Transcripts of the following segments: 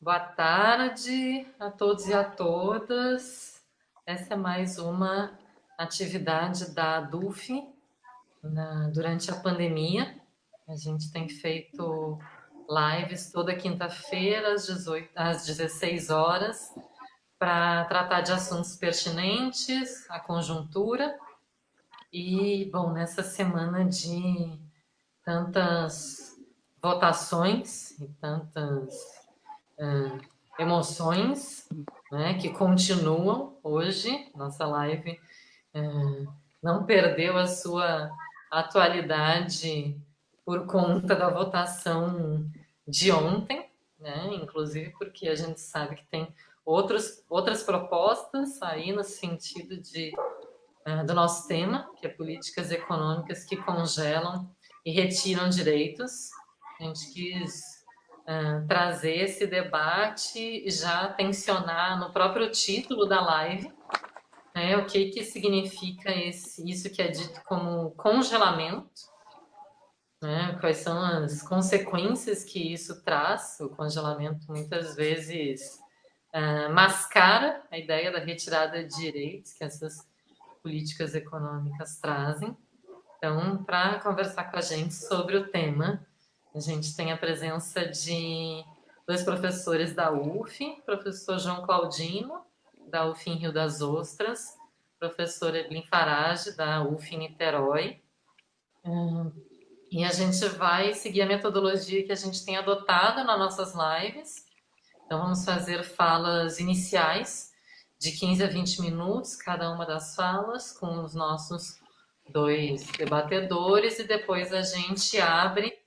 Boa tarde a todos e a todas. Essa é mais uma atividade da ADUF durante a pandemia. A gente tem feito lives toda quinta-feira às 16 horas para tratar de assuntos pertinentes à conjuntura. E, bom, nessa semana de tantas votações e tantas emoções, né, que continuam hoje. Nossa live não perdeu a sua atualidade por conta da votação de ontem, né? Inclusive porque a gente sabe que tem outras propostas aí no sentido do nosso tema, que é políticas econômicas que congelam e retiram direitos. A gente quis trazer esse debate e já tensionar no próprio título da live, né, o que significa isso que é dito como congelamento, né, quais são as consequências que isso traz. O congelamento muitas vezes mascara a ideia da retirada de direitos que essas políticas econômicas trazem. Então, para conversar com a gente sobre o tema, a gente tem a presença de dois professores da UF, professor João Claudino, da UF em Rio das Ostras, professor Evelyn Farage, da UF em Niterói. E a gente vai seguir a metodologia que a gente tem adotado nas nossas lives. Então, vamos fazer falas iniciais de 15 a 20 minutos, cada uma das falas, com os nossos dois debatedores, e depois a gente abre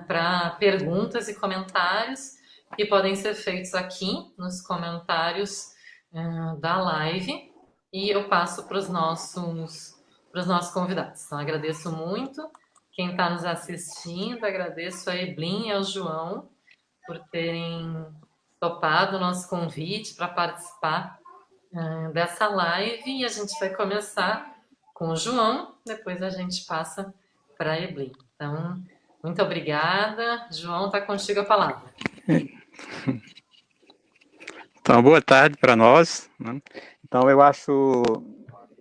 para perguntas e comentários que podem ser feitos aqui nos comentários da live, e eu passo para os nossos convidados. Então, agradeço muito quem está nos assistindo, agradeço a Eblin e ao João por terem topado o nosso convite para participar dessa live, e a gente vai começar com o João, depois a gente passa para a Eblin. Então, muito obrigada. João, está contigo a palavra. Então, boa tarde para nós, né? Então, eu acho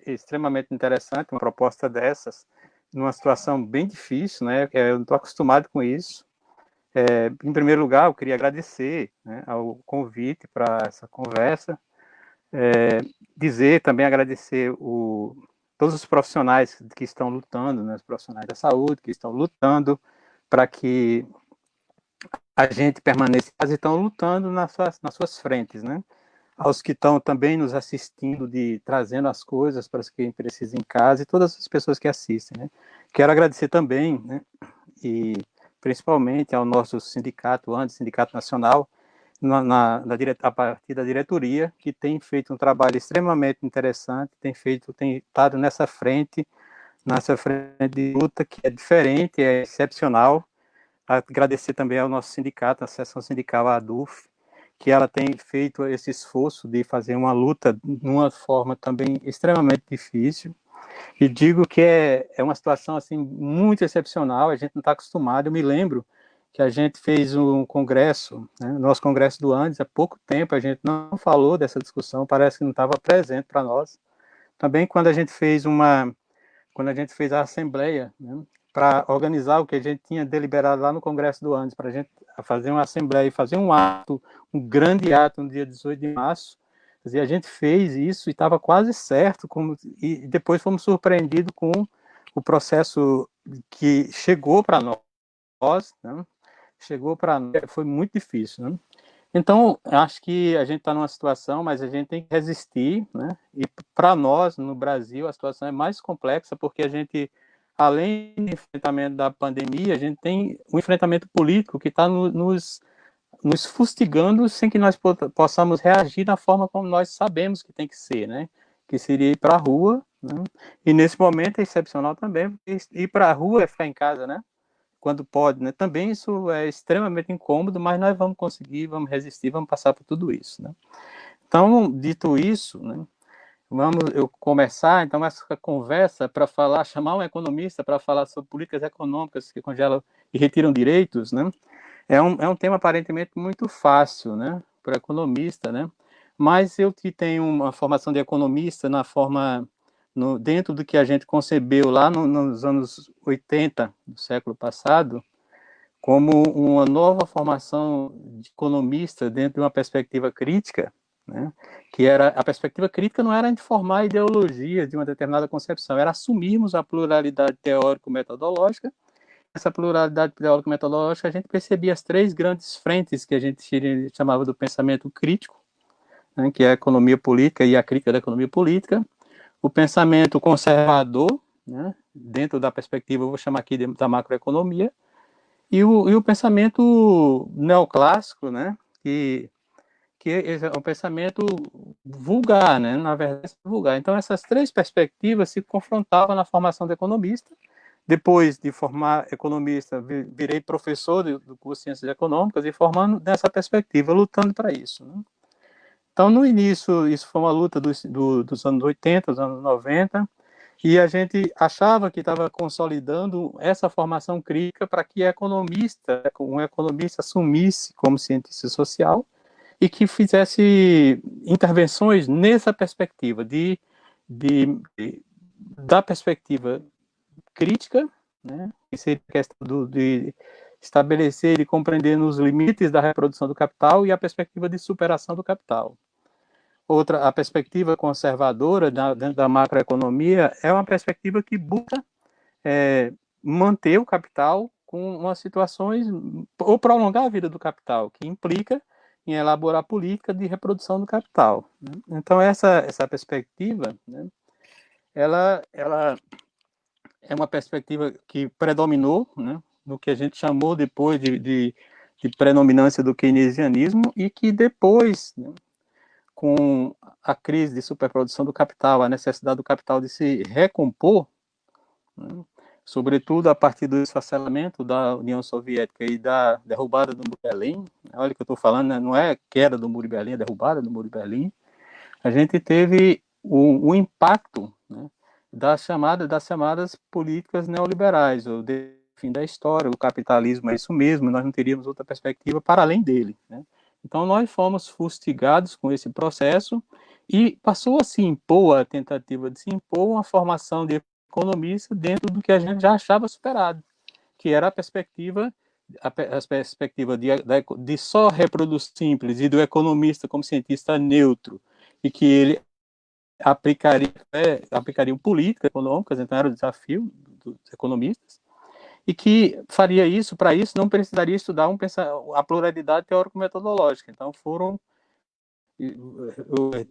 extremamente interessante uma proposta dessas, numa situação bem difícil, né? Eu não estou acostumado com isso. Em primeiro lugar, eu queria agradecer, né, ao convite para essa conversa, agradecer todos os profissionais que estão lutando, né, os profissionais da saúde que estão lutando para que a gente permaneça e estão lutando nas suas frentes, né? Aos que estão também nos assistindo, trazendo as coisas para quem precisa em casa, e todas as pessoas que assistem, né? Quero agradecer também, né, e principalmente ao nosso sindicato, o Sindicato Nacional, a partir da diretoria, que tem feito um trabalho extremamente interessante, tem estado nessa frente de luta, que é diferente, é excepcional. Agradecer também ao nosso sindicato, a seção sindical, a ADUF, que ela tem feito esse esforço de fazer uma luta de uma forma também extremamente difícil. E digo que é uma situação assim muito excepcional, a gente não está acostumado. Eu me lembro que a gente fez um congresso, né, nosso congresso do Andes, há pouco tempo, a gente não falou dessa discussão, parece que não estava presente para nós. Também quando a gente fez a assembleia, né, para organizar o que a gente tinha deliberado lá no Congresso do Andes, para a gente fazer uma assembleia e fazer um ato, um grande ato no dia 18 de março, e a gente fez isso e estava quase certo, e depois fomos surpreendidos com o processo que chegou para nós, né? Chegou para nós, foi muito difícil, né? Então, acho que a gente está numa situação, mas a gente tem que resistir, né? E para nós, no Brasil, a situação é mais complexa, porque a gente, além do enfrentamento da pandemia, a gente tem um enfrentamento político que está nos fustigando sem que nós possamos reagir da forma como nós sabemos que tem que ser, né? Que seria ir para a rua, né? E nesse momento é excepcional também, porque ir para a rua é ficar em casa, né? Quando pode, né? Também isso é extremamente incômodo, mas nós vamos conseguir, vamos resistir, vamos passar por tudo isso, né? Então, dito isso, né, eu começar então essa conversa para chamar um economista para falar sobre políticas econômicas que congelam e retiram direitos, né? É um tema aparentemente muito fácil, né, para o economista, né, mas eu que tenho uma formação de economista na forma, dentro do que a gente concebeu lá nos anos 80 do século passado, como uma nova formação de economista dentro de uma perspectiva crítica, né, que era a perspectiva crítica não era de formar ideologia de uma determinada concepção, era assumirmos a pluralidade teórico-metodológica. Essa pluralidade teórico-metodológica, a gente percebia as três grandes frentes que a gente chamava do pensamento crítico, né, que é a economia política e a crítica da economia política, o pensamento conservador, né, dentro da perspectiva, eu vou chamar aqui da macroeconomia, e o pensamento neoclássico, né, que é um pensamento vulgar, né, na verdade, vulgar. Então, essas três perspectivas se confrontavam na formação do economista. Depois de formar economista, virei professor do curso de Ciências Econômicas e formando nessa perspectiva, lutando para isso, né? Então, no início, isso foi uma luta dos anos 80, dos anos 90, e a gente achava que estava consolidando essa formação crítica para que um economista assumisse como cientista social e que fizesse intervenções nessa perspectiva da perspectiva crítica, né, que seria a questão de estabelecer e compreender os limites da reprodução do capital e a perspectiva de superação do capital. Outra, a perspectiva conservadora dentro da macroeconomia é uma perspectiva que busca manter o capital com umas situações, ou prolongar a vida do capital, que implica em elaborar política de reprodução do capital. Então, essa perspectiva, né, ela é uma perspectiva que predominou, né, no que a gente chamou depois de predominância do keynesianismo, e que depois, né, com a crise de superprodução do capital, a necessidade do capital de se recompor, né, sobretudo a partir do esfacelamento da União Soviética e da derrubada do Muro de Berlim. Olha o que eu estou falando, né? Não é queda do Muro de Berlim, é derrubada do Muro de Berlim. A gente teve o impacto, né, das chamadas políticas neoliberais, o fim da história, o capitalismo é isso mesmo, nós não teríamos outra perspectiva para além dele, né? Então, nós fomos fustigados com esse processo e passou a se impor, a tentativa de se impor uma formação de economista dentro do que a gente já achava superado, que era a perspectiva de só reproduzir simples e do economista como cientista neutro, e que ele aplicariam políticas econômicas, então era o desafio dos economistas, e que faria isso, para isso não precisaria estudar a pluralidade teórico-metodológica. Então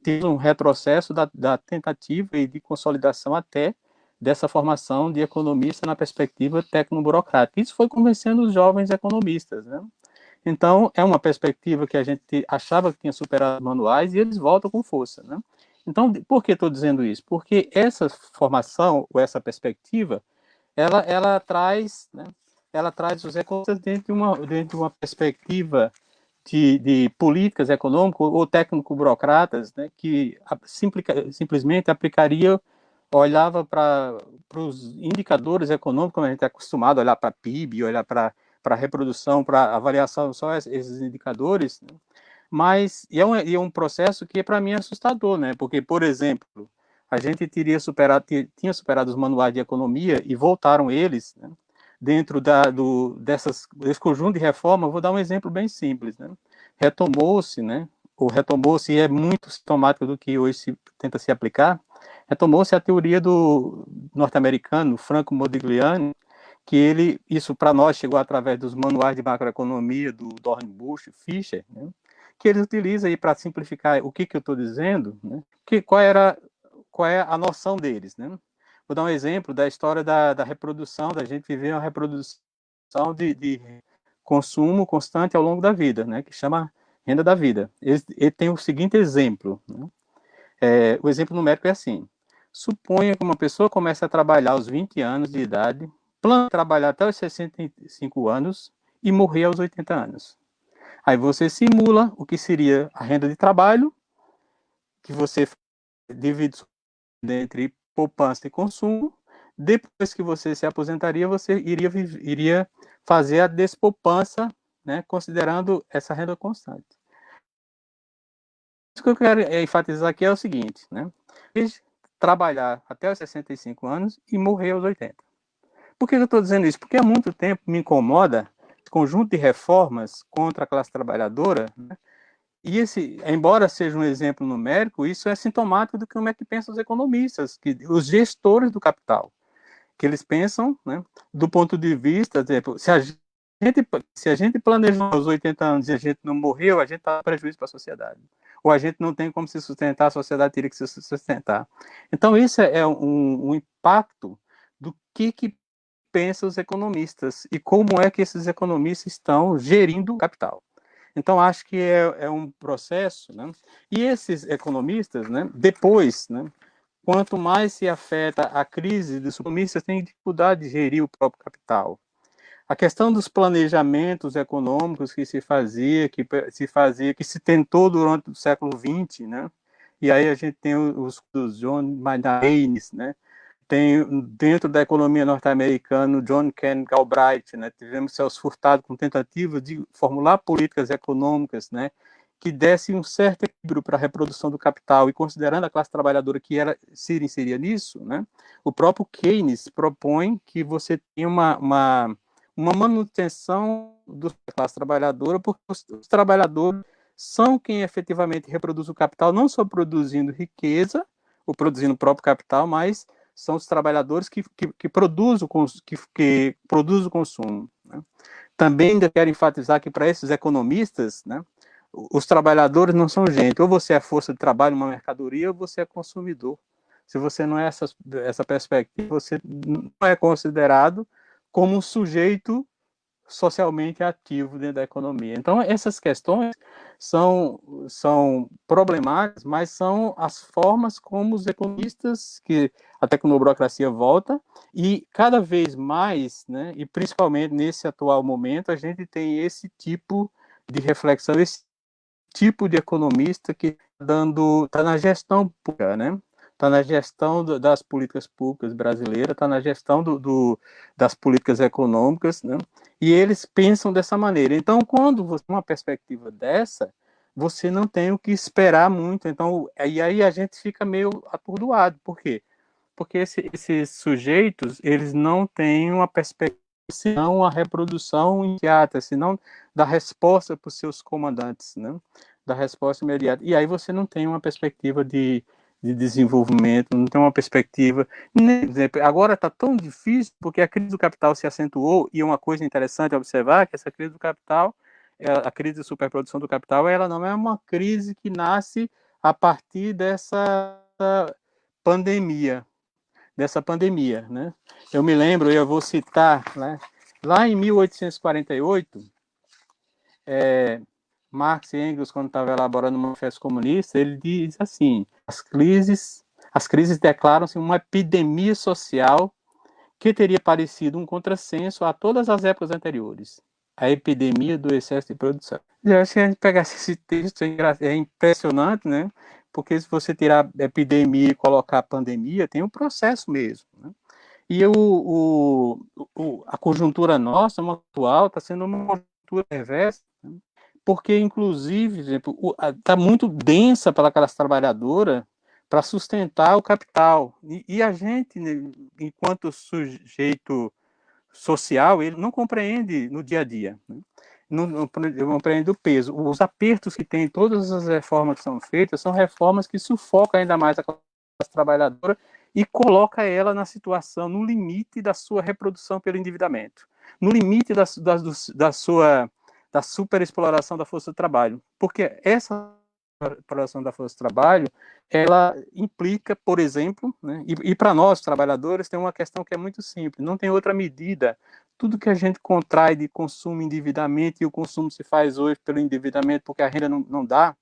tive um retrocesso da tentativa e de consolidação até dessa formação de economista na perspectiva tecnoburocrática. Isso foi convencendo os jovens economistas, né? Então, é uma perspectiva que a gente achava que tinha superado os manuais e eles voltam com força, né? Então, por que estou dizendo isso? Porque essa formação, ou essa perspectiva, ela traz, né, ela traz os economistas dentro de uma perspectiva de políticas econômicas ou técnico-burocratas, né, que simplesmente olhava para os indicadores econômicos, como a gente é acostumado a olhar para PIB, olhar para reprodução, para avaliação, só esses indicadores, né? Mas é um processo que para mim é assustador, né? Porque, por exemplo, a gente tinha superado os manuais de economia e voltaram eles, né, dentro desse conjunto de reforma. Vou dar um exemplo bem simples, né? Retomou-se, né? Retomou-se, e é muito sintomático do que hoje tenta se aplicar, retomou-se a teoria do norte-americano, Franco Modigliani, que isso para nós chegou através dos manuais de macroeconomia do Dornbusch, Fischer, né, que eles utilizam aí para simplificar o que eu estou dizendo, né, qual é a noção deles, né? Vou dar um exemplo da história da reprodução, da gente viver uma reprodução de consumo constante ao longo da vida, né, que chama renda da vida. Ele tem o seguinte exemplo, né? O exemplo numérico é assim: suponha que uma pessoa comece a trabalhar aos 20 anos de idade, plano trabalhar até os 65 anos e morrer aos 80 anos. Aí você simula o que seria a renda de trabalho, que você divide entre poupança e consumo. Depois que você se aposentaria, você iria fazer a despoupança, né, considerando essa renda constante. O que eu quero enfatizar aqui é o seguinte, né, trabalhar até os 65 anos e morrer aos 80. Por que eu estou dizendo isso? Porque há muito tempo me incomoda esse conjunto de reformas contra a classe trabalhadora, né? E embora seja um exemplo numérico, isso é sintomático do que como é que pensam os economistas, os gestores do capital, que eles pensam, né, do ponto de vista, exemplo, se a gente planejou os 80 anos e a gente não morreu, a gente está prejuízo para a sociedade. Ou a gente não tem como se sustentar, a sociedade teria que se sustentar. Então, isso é um impacto do que pensam os economistas e como é que esses economistas estão gerindo o capital. Então, acho que é um processo, né? E esses economistas, né, depois, né, quanto mais se afeta a crise dos economistas, têm dificuldade de gerir o próprio capital. A questão dos planejamentos econômicos que que se tentou durante o século XX, né? E aí a gente tem os John Maynard Keynes, né? Tem dentro da economia norte-americana John Kenneth Galbraith, né? Tivemos Celso Furtado com tentativa de formular políticas econômicas, né, que dessem um certo equilíbrio para a reprodução do capital, e considerando a classe trabalhadora que se inseria nisso, né, o próprio Keynes propõe que você tenha uma manutenção da classe trabalhadora, porque os trabalhadores são quem efetivamente reproduz o capital, não só produzindo riqueza, ou produzindo o próprio capital, mas são os trabalhadores que produzem o consumo. Né? Também ainda quero enfatizar que para esses economistas, né, os trabalhadores não são gente. Ou você é força de trabalho, uma mercadoria, ou você é consumidor. Se você não é essa perspectiva, você não é considerado como um sujeito socialmente ativo dentro da economia. Então, essas questões são problemáticas, mas são as formas como os economistas, que a tecnoburocracia volta, e cada vez mais, né, e principalmente nesse atual momento, a gente tem esse tipo de reflexão, esse tipo de economista que está na gestão pública, né? Está na gestão das políticas públicas brasileiras, está na gestão das políticas econômicas, né? E eles pensam dessa maneira. Então, quando você tem uma perspectiva dessa, você não tem o que esperar muito. Então, e aí a gente fica meio atordoado. Por quê? Porque esses sujeitos, eles não têm uma perspectiva, senão a reprodução imediata, senão da resposta para os seus comandantes, né? Da resposta imediata. E aí você não tem uma perspectiva de desenvolvimento, não tem uma perspectiva. Agora está tão difícil porque a crise do capital se acentuou, e uma coisa interessante é observar que essa crise do capital, a crise de superprodução do capital, ela não é uma crise que nasce a partir dessa pandemia, né? Eu me lembro, eu vou citar, né? Lá em 1848, Marx e Engels, quando estava elaborando o Manifesto Comunista, ele diz assim: as crises declaram-se uma epidemia social que teria parecido um contrassenso a todas as épocas anteriores. A epidemia do excesso de produção. Eu acho que a gente pegasse esse texto, é impressionante, né? Porque se você tirar epidemia e colocar pandemia, tem um processo mesmo, né? E a conjuntura nossa, uma atual, está sendo uma conjuntura reversa, né? Porque, inclusive, está muito densa para a classe trabalhadora para sustentar o capital. E a gente, né, enquanto sujeito social, ele não compreende no dia a dia, né? Não compreende o peso. Os apertos que tem, todas as reformas que são feitas, são reformas que sufocam ainda mais a classe trabalhadora e coloca ela na situação, no limite da sua reprodução pelo endividamento, no limite da sua da superexploração da força de trabalho, porque essa exploração da força de trabalho, ela implica, por exemplo, né, e para nós, trabalhadores, tem uma questão que é muito simples, não tem outra medida. Tudo que a gente contrai de consumo endividamento, e o consumo se faz hoje pelo endividamento porque a renda não dá.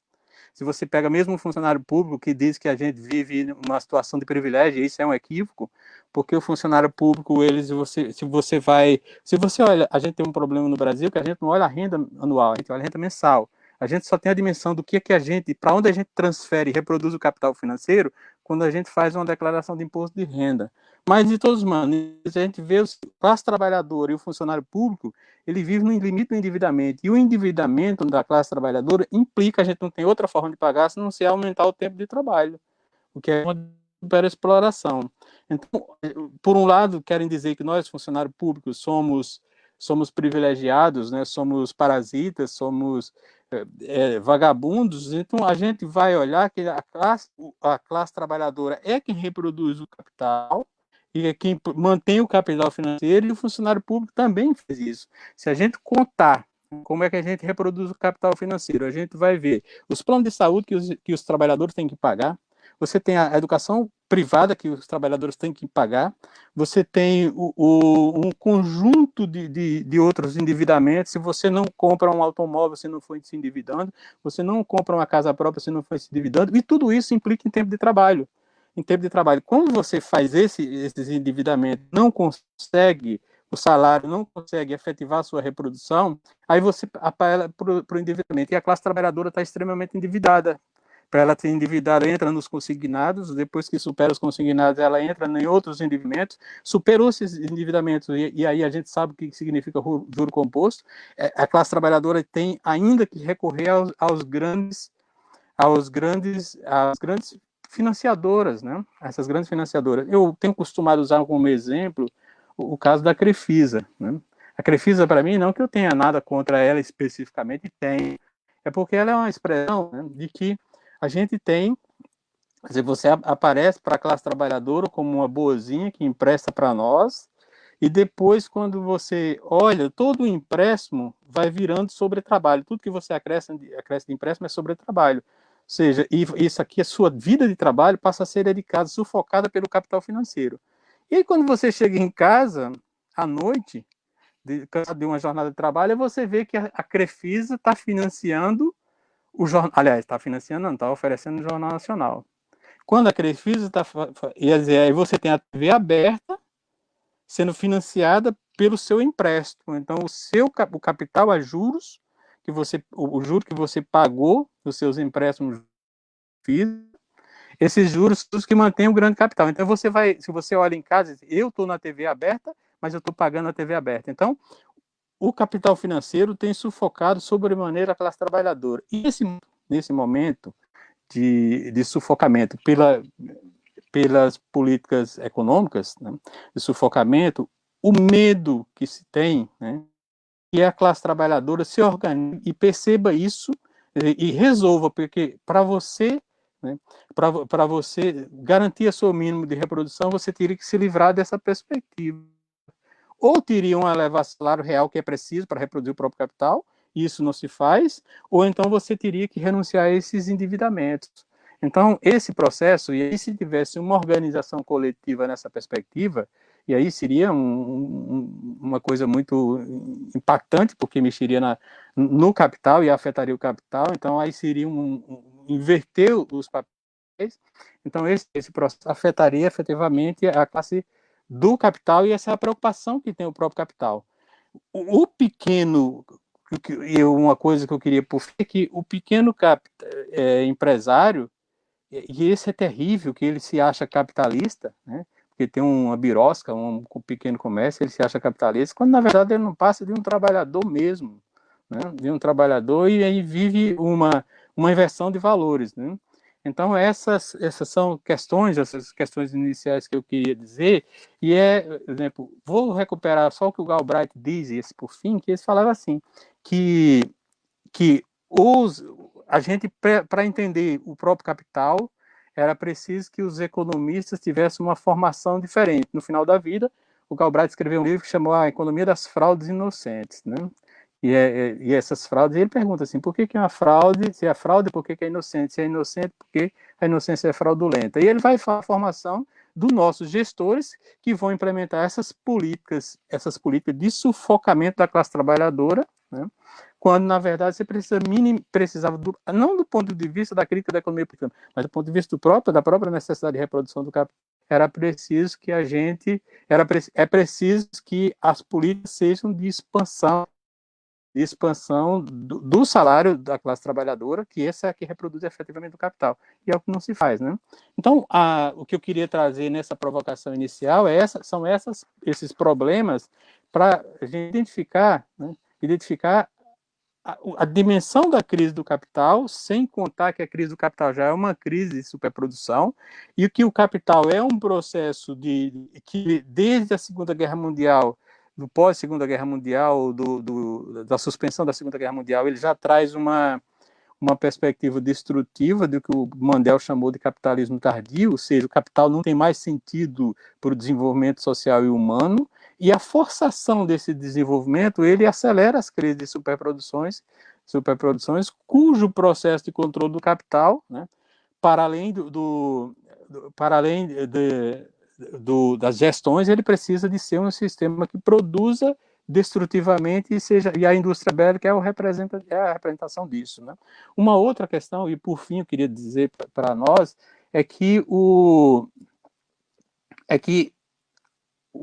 Se você pega mesmo um funcionário público que diz que a gente vive uma situação de privilégio, isso é um equívoco, porque o funcionário público, se você olha, a gente tem um problema no Brasil que a gente não olha a renda anual, a gente olha a renda mensal. A gente só tem a dimensão do que a gente, para onde a gente transfere e reproduz o capital financeiro quando a gente faz uma declaração de imposto de renda. Mas, de todas maneiras, a gente vê a classe trabalhadora e o funcionário público, ele vive no limite do endividamento. E o endividamento da classe trabalhadora implica, a gente não tem outra forma de pagar, se não se aumentar o tempo de trabalho, o que é uma superexploração. Então, por um lado, querem dizer que nós, funcionários públicos, somos privilegiados, né? Somos parasitas, somos vagabundos. Então, a gente vai olhar que a classe trabalhadora é quem reproduz o capital e é quem mantém o capital financeiro, e o funcionário público também fez isso. Se a gente contar como é que a gente reproduz o capital financeiro, a gente vai ver os planos de saúde que os trabalhadores têm que pagar, você tem a educação privada que os trabalhadores têm que pagar, você tem um conjunto de outros endividamentos. Se você não compra um automóvel, você não foi se endividando, você não compra uma casa própria, você não foi se endividando, e tudo isso implica em tempo de trabalho. Em tempo de trabalho, quando você faz esses endividamentos, não consegue o salário, não consegue efetivar a sua reprodução, aí você apela para o endividamento. E a classe trabalhadora está extremamente endividada. Para ela ser endividada, entra nos consignados, depois que supera os consignados, ela entra em outros endividamentos, superou esses endividamentos, e aí a gente sabe o que significa juro composto. A classe trabalhadora tem ainda que recorrer às grandes financiadoras, né? Essas grandes financiadoras. Eu tenho costumado usar como exemplo o caso da Crefisa, né? A Crefisa, para mim, não que eu tenha nada contra ela especificamente, tem, é porque ela é uma expressão, né, de que a gente tem, se você aparece para a classe trabalhadora como uma boazinha que empresta para nós, e depois, quando você olha, todo o empréstimo vai virando sobre trabalho. Tudo que você acresce de empréstimo é sobre trabalho. Ou seja, isso aqui, a sua vida de trabalho passa a ser dedicada, sufocada pelo capital financeiro. E aí, quando você chega em casa, à noite, cansado de uma jornada de trabalho, você vê que a Crefisa está financiando o jornal. Aliás, está financiando, não, está oferecendo o Jornal Nacional. Quando a Crefisa está. Aí você tem a TV aberta sendo financiada pelo seu empréstimo. Então, o capital a juros, o juro que você pagou dos seus empréstimos físicos, esses juros são os que mantêm o grande capital. Então, se você olha em casa, eu estou na TV aberta, mas eu estou pagando a TV aberta. Então, o capital financeiro tem sufocado sobremaneira a classe trabalhadora. E nesse momento de sufocamento pelas políticas econômicas, né, de sufocamento, o medo que se tem, né, que a classe trabalhadora se organize e perceba isso e resolva, porque para você, né, para você garantir o seu mínimo de reprodução, você teria que se livrar dessa perspectiva. Ou teriam a elevar salário real que é preciso para reproduzir o próprio capital, e isso não se faz, ou então você teria que renunciar a esses endividamentos. Então, esse processo, e aí se tivesse uma organização coletiva nessa perspectiva, e aí seria uma coisa muito impactante, porque mexeria no capital e afetaria o capital, então aí seria inverter os papéis, então esse processo afetaria efetivamente a classe do capital, e essa é a preocupação que tem o próprio capital. O pequeno, e uma coisa que eu queria por é que o pequeno empresário, e esse é terrível, que ele se acha capitalista, né? Porque tem uma birosca, um pequeno comércio, ele se acha capitalista, quando na verdade ele não passa de um trabalhador mesmo, né? De um trabalhador, e aí vive uma inversão de valores, né? Então essas são essas questões iniciais que eu queria dizer, e por exemplo, vou recuperar só o que o Galbraith diz, esse por fim, que ele falava assim, que a gente, para entender o próprio capital, era preciso que os economistas tivessem uma formação diferente. No final da vida, o Galbraith escreveu um livro que chamou A Economia das Fraudes Inocentes, né? E essas fraudes, ele pergunta assim, por que é uma fraude? Se é fraude, por que é inocente? Se é inocente, por que a inocência é fraudulenta? E ele vai falar a formação dos nossos gestores que vão implementar essas políticas de sufocamento da classe trabalhadora, né? Quando, na verdade, você precisava, não do ponto de vista da crítica da economia, mas do ponto de vista da própria necessidade de reprodução do capital, era preciso que é preciso que as políticas sejam de expansão de expansão do salário da classe trabalhadora, que esse é que reproduz efetivamente o capital. E é o que não se faz, né? Então, o que eu queria trazer nessa provocação inicial são esses problemas para a gente identificar, né? Identificar a dimensão da crise do capital, sem contar que a crise do capital já é uma crise de superprodução, e que o capital é um processo que, desde a Segunda Guerra Mundial, do pós-Segunda Guerra Mundial, da suspensão da Segunda Guerra Mundial, ele já traz uma perspectiva destrutiva do que o Mandel chamou de capitalismo tardio, ou seja, o capital não tem mais sentido para o desenvolvimento social e humano, e a forçação desse desenvolvimento, ele acelera as crises de superproduções, cujo processo de controle do capital, né, para além das gestões, ele precisa de ser um sistema que produza destrutivamente e a indústria bélica é a representação disso, né? Uma outra questão, e por fim eu queria dizer para nós, é que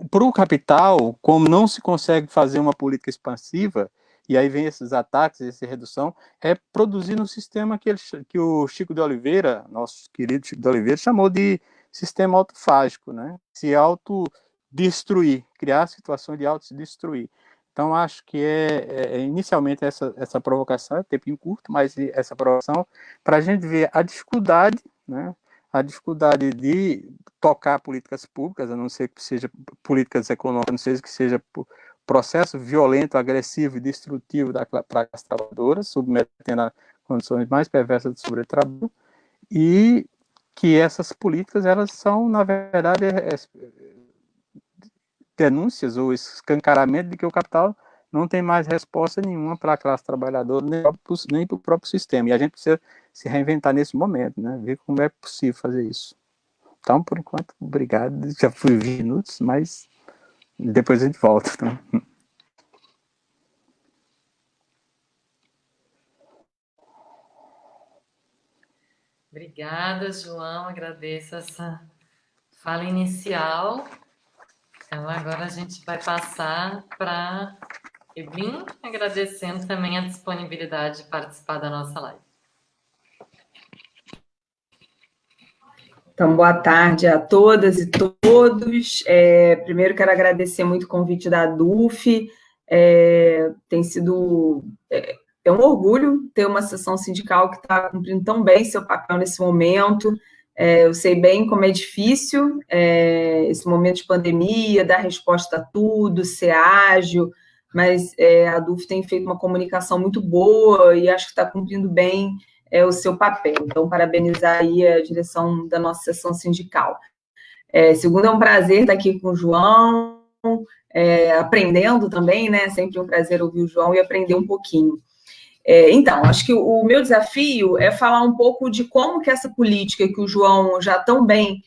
para o capital, como não se consegue fazer uma política expansiva, e aí vem esses ataques, essa redução, é produzir um sistema que o Chico de Oliveira, nosso querido Chico de Oliveira, chamou de sistema autofágico, né? Se autodestruir, criar situações de auto-se-destruir. Então, acho que inicialmente essa provocação, é tempinho curto, mas essa provocação, para a gente ver a dificuldade, né? A dificuldade de tocar políticas públicas, a não ser que seja políticas econômicas, a não ser que seja processo violento, agressivo e destrutivo para as trabalhadoras, submetendo a condições mais perversas de sobretrabalho, e que essas políticas, elas são, na verdade, denúncias ou escancaramento de que o capital não tem mais resposta nenhuma para a classe trabalhadora, nem para o próprio sistema. E a gente precisa se reinventar nesse momento, né? Ver como é possível fazer isso. Então, por enquanto, obrigado. Já fui 20 minutos, mas depois a gente volta. Então. Obrigada, João. Agradeço essa fala inicial. Então, agora a gente vai passar para Evelyn, agradecendo também a disponibilidade de participar da nossa live. Então, boa tarde a todas e todos. Primeiro, quero agradecer muito o convite da ADUF. Tem sido um orgulho ter uma seção sindical que está cumprindo tão bem seu papel nesse momento. Eu sei bem como é difícil esse momento de pandemia, dar resposta a tudo, ser ágil, mas a ADUF tem feito uma comunicação muito boa e acho que está cumprindo bem o seu papel. Então, parabenizar aí a direção da nossa seção sindical. Segundo, é um prazer estar aqui com o João, aprendendo também, né? Sempre um prazer ouvir o João e aprender um pouquinho. Então, acho que o meu desafio é falar um pouco de como que essa política que o João já tão bem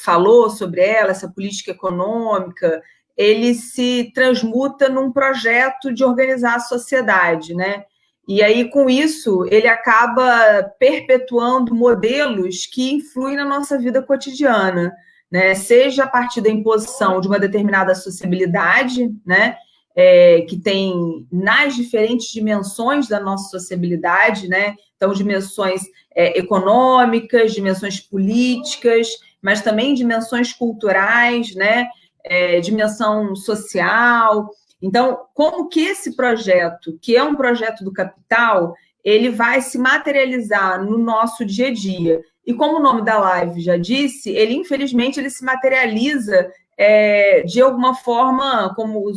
falou sobre ela, essa política econômica, ele se transmuta num projeto de organizar a sociedade, né? E aí, com isso, ele acaba perpetuando modelos que influem na nossa vida cotidiana, né? Seja a partir da imposição de uma determinada sociabilidade, né? Que tem nas diferentes dimensões da nossa sociabilidade, né? Então, dimensões econômicas, dimensões políticas, mas também dimensões culturais, né? Dimensão social. Então, como que esse projeto, que é um projeto do capital, ele vai se materializar no nosso dia a dia? E como o nome da live já disse, ele, infelizmente, ele se materializa de alguma forma, como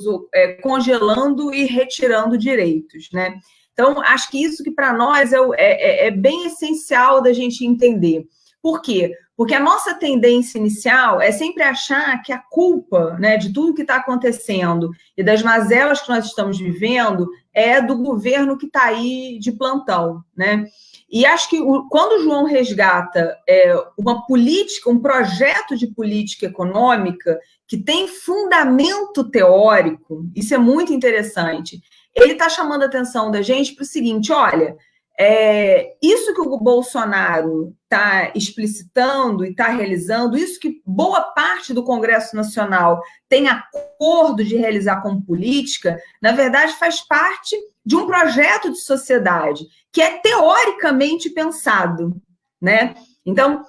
congelando e retirando direitos, né? Então, acho que isso que para nós é bem essencial da gente entender. Por quê? Porque a nossa tendência inicial é sempre achar que a culpa, né, de tudo que está acontecendo e das mazelas que nós estamos vivendo é do governo que está aí de plantão, né? E acho que quando o João resgata uma política, um projeto de política econômica que tem fundamento teórico, isso é muito interessante. Ele está chamando a atenção da gente para o seguinte: olha, isso que o Bolsonaro está explicitando e está realizando, isso que boa parte do Congresso Nacional tem acordo de realizar como política, na verdade faz parte de um projeto de sociedade que é teoricamente pensado, né? Então,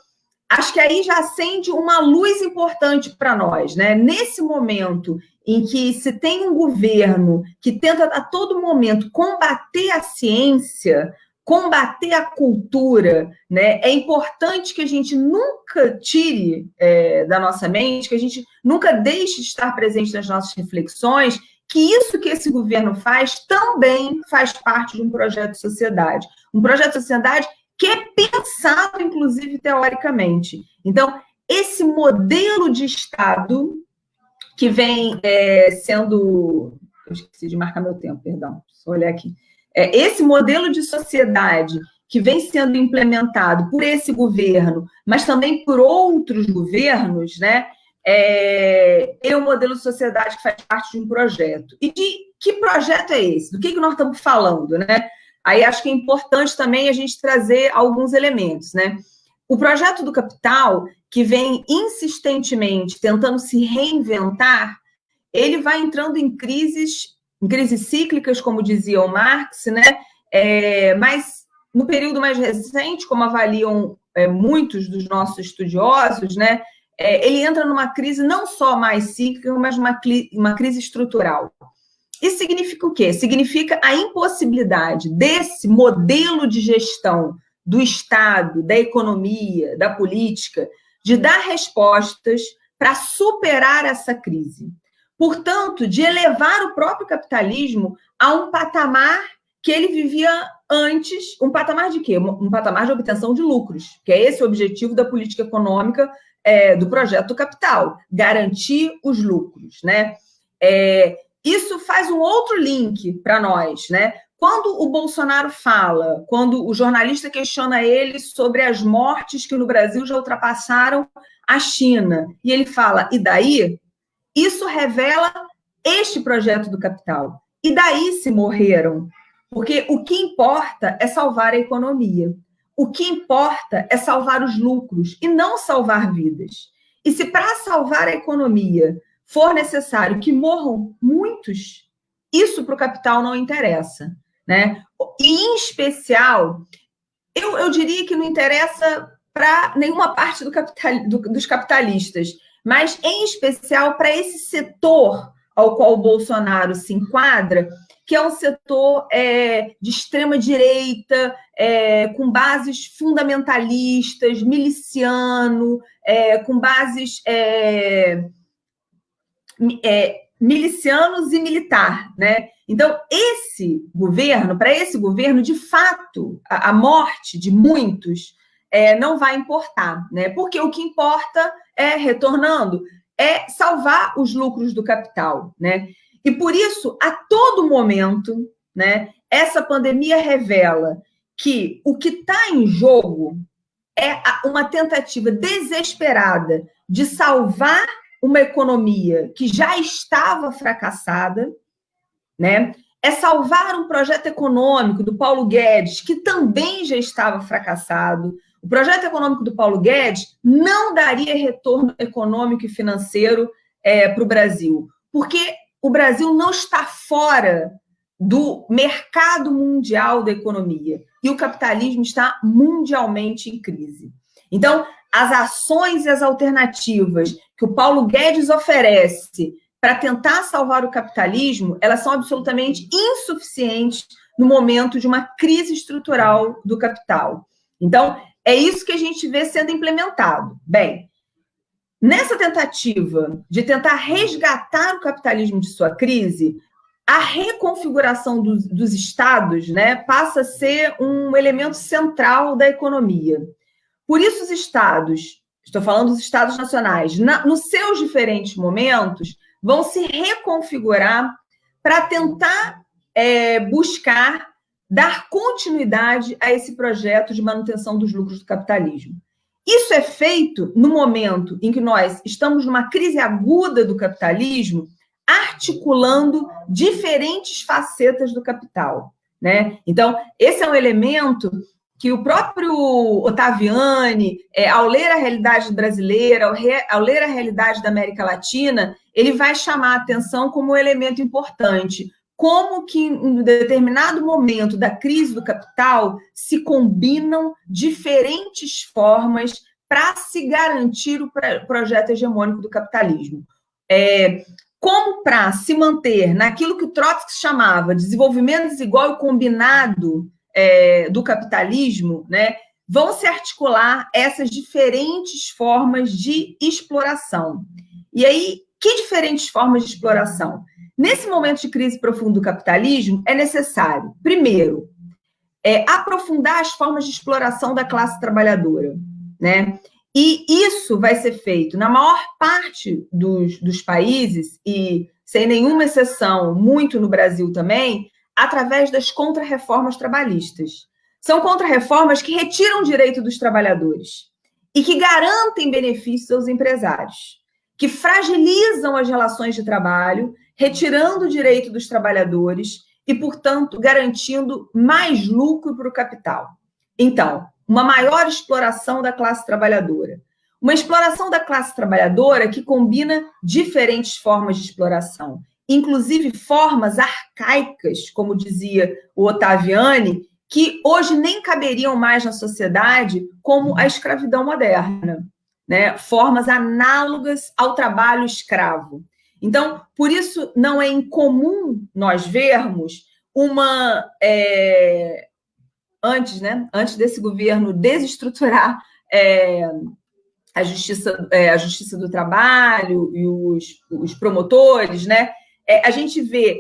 acho que aí já acende uma luz importante para nós, né? Nesse momento em que se tem um governo que tenta a todo momento combater a ciência, combater a cultura, né? É importante que a gente nunca tire da nossa mente, que a gente nunca deixe de estar presente nas nossas reflexões, que isso que esse governo faz também faz parte de um projeto de sociedade. Um projeto de sociedade que é pensado, inclusive, teoricamente. Então, esse modelo de Estado que vem sendo... Eu esqueci de marcar meu tempo, perdão. Só olhar aqui. Esse modelo de sociedade que vem sendo implementado por esse governo, mas também por outros governos, né? É um modelo de sociedade que faz parte de um projeto. E de que projeto é esse? Do que nós estamos falando, né? Aí acho que é importante também a gente trazer alguns elementos, né? O projeto do capital, que vem insistentemente tentando se reinventar, ele vai entrando em crises cíclicas, como dizia o Marx, né? Mas no período mais recente, como avaliam muitos dos nossos estudiosos, né? Ele entra numa crise não só mais cíclica, mas uma crise estrutural. Isso significa o quê? Significa a impossibilidade desse modelo de gestão do Estado, da economia, da política, de dar respostas para superar essa crise. Portanto, de elevar o próprio capitalismo a um patamar que ele vivia antes. Um patamar de quê? Um patamar de obtenção de lucros, que é esse o objetivo da política econômica do projeto do capital, garantir os lucros, né? Isso faz um outro link para nós, né? Quando o Bolsonaro fala, quando o jornalista questiona ele sobre as mortes que no Brasil já ultrapassaram a China, e ele fala, e daí? Isso revela este projeto do capital. E daí se morreram? Porque o que importa é salvar a economia. O que importa é salvar os lucros e não salvar vidas. E se para salvar a economia for necessário que morram muitos, isso para o capital não interessa, né? E, em especial, eu diria que não interessa para nenhuma parte dos capitalistas, mas, em especial, para esse setor ao qual o Bolsonaro se enquadra, que é um setor de extrema-direita, com bases fundamentalistas, miliciano, com bases milicianos e militar, né? Então, para esse governo, de fato, a morte de muitos não vai importar, né? Porque o que importa retornando, é salvar os lucros do capital, né? E por isso, a todo momento, né, essa pandemia revela que o que está em jogo é uma tentativa desesperada de salvar uma economia que já estava fracassada, né? É salvar um projeto econômico do Paulo Guedes, que também já estava fracassado. O projeto econômico do Paulo Guedes não daria retorno econômico e financeiro para o Brasil, porque o Brasil não está fora do mercado mundial da economia e o capitalismo está mundialmente em crise. Então, as ações e as alternativas que o Paulo Guedes oferece para tentar salvar o capitalismo, elas são absolutamente insuficientes no momento de uma crise estrutural do capital. Então, é isso que a gente vê sendo implementado. Bem, nessa tentativa de tentar resgatar o capitalismo de sua crise, a reconfiguração dos estados, né, passa a ser um elemento central da economia. Por isso, os estados, estou falando dos estados nacionais, nos seus diferentes momentos, vão se reconfigurar para tentar buscar dar continuidade a esse projeto de manutenção dos lucros do capitalismo. Isso é feito no momento em que nós estamos numa crise aguda do capitalismo, articulando diferentes facetas do capital. né? Então, esse é um elemento que o próprio Ottaviani, ao ler a realidade brasileira, ao ler a realidade da América Latina, ele vai chamar a atenção como um elemento importante. Como que, em um determinado momento da crise do capital, se combinam diferentes formas para se garantir o projeto hegemônico do capitalismo. Como para se manter naquilo que o Trotsky chamava de desenvolvimento desigual e combinado do capitalismo, né, vão se articular essas diferentes formas de exploração. E aí, que diferentes formas de exploração? Nesse momento de crise profunda do capitalismo, é necessário, primeiro, aprofundar as formas de exploração da classe trabalhadora, né? E isso vai ser feito na maior parte dos países, e sem nenhuma exceção, muito no Brasil também, através das contrarreformas trabalhistas. São contrarreformas que retiram o direito dos trabalhadores e que garantem benefícios aos empresários, que fragilizam as relações de trabalho, retirando o direito dos trabalhadores e, portanto, garantindo mais lucro para o capital. Então, uma maior exploração da classe trabalhadora. Uma exploração da classe trabalhadora que combina diferentes formas de exploração, inclusive formas arcaicas, como dizia o Ottaviani, que hoje nem caberiam mais na sociedade, como a escravidão moderna, né? Formas análogas ao trabalho escravo. Então, por isso, não é incomum nós vermos antes desse governo desestruturar a justiça do trabalho e os promotores, né? A gente vê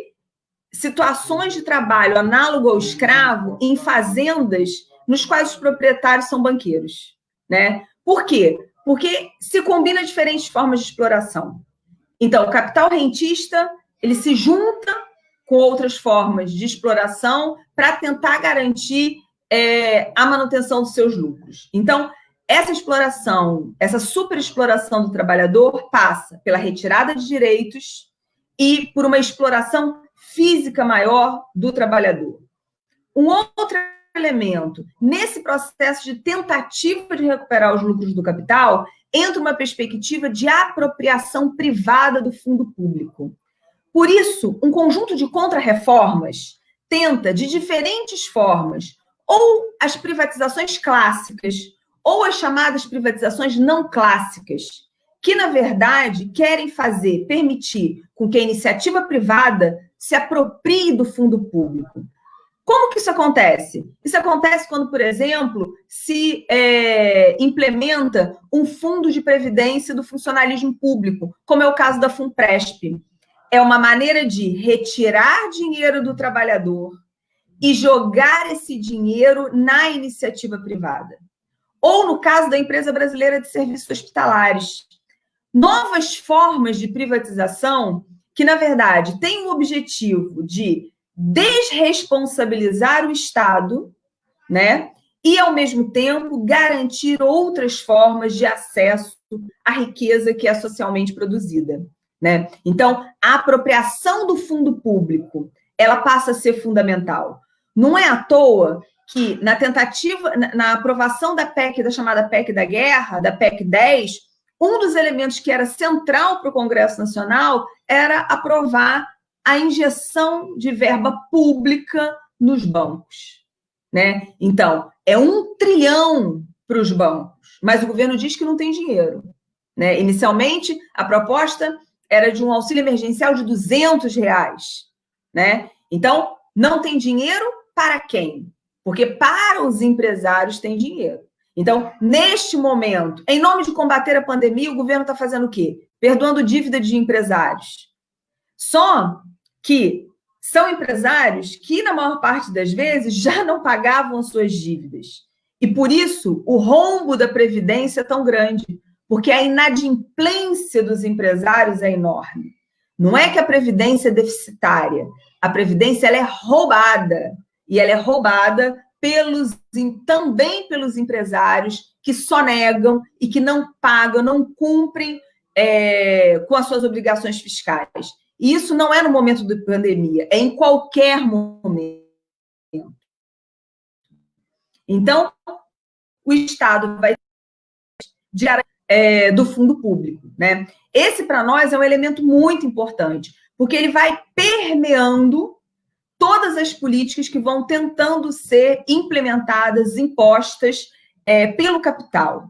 situações de trabalho análogo ao escravo em fazendas nos quais os proprietários são banqueiros, né? Por quê? Porque se combina diferentes formas de exploração. Então, o capital rentista, ele se junta com outras formas de exploração para tentar garantir a manutenção dos seus lucros. Então, essa exploração, essa superexploração do trabalhador passa pela retirada de direitos e por uma exploração física maior do trabalhador. Um outro elemento, nesse processo de tentativa de recuperar os lucros do capital, entra uma perspectiva de apropriação privada do fundo público. Por isso, um conjunto de contrarreformas tenta, de diferentes formas, ou as privatizações clássicas, ou as chamadas privatizações não clássicas, que, na verdade, querem permitir com que a iniciativa privada se aproprie do fundo público. Como que isso acontece? Isso acontece quando, por exemplo, se implementa um fundo de previdência do funcionalismo público, como é o caso da Funpresp. É uma maneira de retirar dinheiro do trabalhador e jogar esse dinheiro na iniciativa privada. Ou no caso da Empresa Brasileira de Serviços Hospitalares. Novas formas de privatização que, na verdade, têm o objetivo de desresponsabilizar o Estado, né? E, ao mesmo tempo, garantir outras formas de acesso à riqueza que é socialmente produzida, né? Então, a apropriação do fundo público, ela passa a ser fundamental. Não é à toa que, na aprovação da PEC, da chamada PEC da Guerra, da PEC 10, um dos elementos que era central para o Congresso Nacional era aprovar a injeção de verba pública nos bancos, né? Então, é 1 trilhão para os bancos, mas o governo diz que não tem dinheiro, né? Inicialmente, a proposta era de um auxílio emergencial de R$200, né? Então, não tem dinheiro para quem? Porque para os empresários tem dinheiro. Então, neste momento, em nome de combater a pandemia, o governo está fazendo o quê? Perdoando dívida de empresários. Só que são empresários que, na maior parte das vezes, já não pagavam suas dívidas. E, por isso, o rombo da Previdência é tão grande, porque a inadimplência dos empresários é enorme. Não é que a Previdência é deficitária. A Previdência ela é roubada. E ela é roubada também pelos empresários que só negam e que não pagam, não cumprem com as suas obrigações fiscais. E isso não é no momento da pandemia, é em qualquer momento. Então, o Estado vai do fundo público, né? Esse, para nós, é um elemento muito importante, porque ele vai permeando todas as políticas que vão tentando ser implementadas, impostas pelo capital.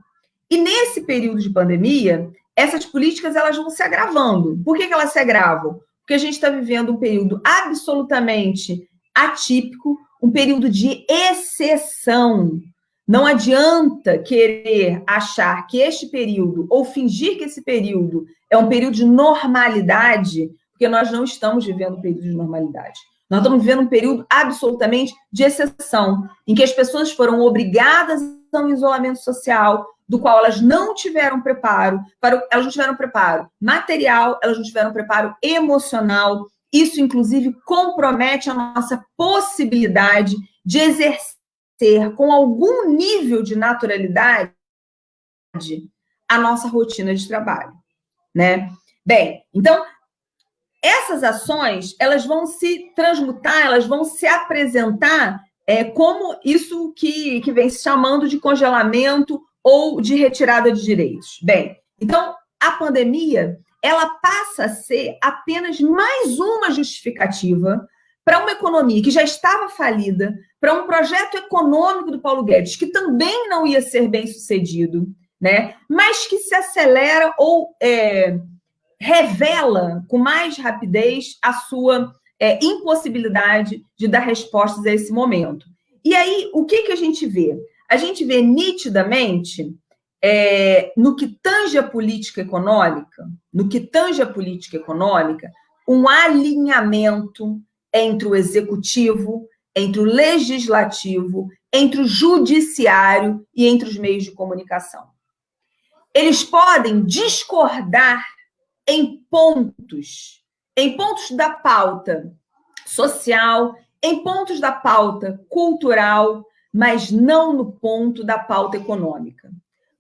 E nesse período de pandemia, essas políticas elas vão se agravando. Por que elas se agravam? Porque a gente está vivendo um período absolutamente atípico, um período de exceção. Não adianta querer achar que este período, ou fingir que esse período é um período de normalidade, porque nós não estamos vivendo um período de normalidade. Nós estamos vivendo um período absolutamente de exceção, em que as pessoas foram obrigadas a um isolamento social, do qual elas não tiveram preparo, elas não tiveram preparo material, elas não tiveram preparo emocional. Isso, inclusive, compromete a nossa possibilidade de exercer com algum nível de naturalidade a nossa rotina de trabalho, né? Bem, então, essas ações, elas vão se transmutar, elas vão se apresentar como isso que vem se chamando de congelamento ou de retirada de direitos. Bem, então, a pandemia, ela passa a ser apenas mais uma justificativa para uma economia que já estava falida, para um projeto econômico do Paulo Guedes, que também não ia ser bem sucedido, né? Mas que se acelera ou revela com mais rapidez a sua impossibilidade de dar respostas a esse momento. E aí, o que a gente vê? A gente vê nitidamente, no que tange a política econômica, um alinhamento entre o executivo, entre o legislativo, entre o judiciário e entre os meios de comunicação. Eles podem discordar em pontos da pauta social, em pontos da pauta cultural, mas não no ponto da pauta econômica.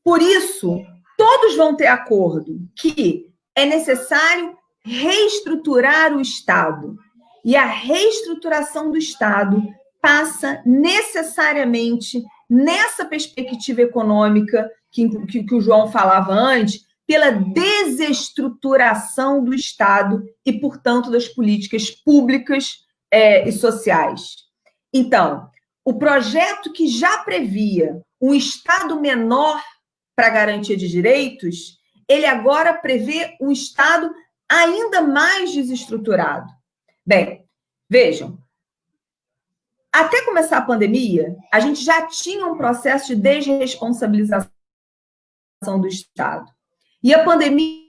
Por isso, todos vão ter acordo que é necessário reestruturar o Estado. E a reestruturação do Estado passa necessariamente, nessa perspectiva econômica que o João falava antes, pela desestruturação do Estado e, portanto, das políticas públicas e sociais. Então, o projeto que já previa um Estado menor para garantia de direitos, ele agora prevê um Estado ainda mais desestruturado. Bem, vejam, até começar a pandemia, a gente já tinha um processo de desresponsabilização do Estado. E a pandemia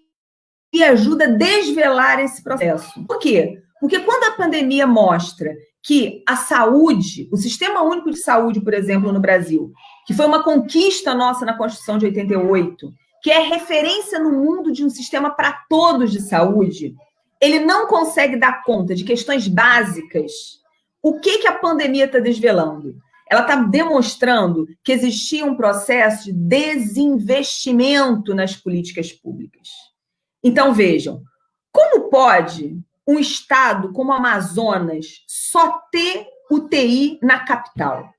ajuda a desvelar esse processo. Por quê? Porque quando a pandemia mostra que a saúde, o Sistema Único de Saúde, por exemplo, no Brasil, que foi uma conquista nossa na Constituição de 88, que é referência no mundo de um sistema para todos de saúde, ele não consegue dar conta de questões básicas. O que a pandemia está desvelando? Ela está demonstrando que existia um processo de desinvestimento nas políticas públicas. Então, vejam, como pode um estado como o Amazonas só ter UTI na capital?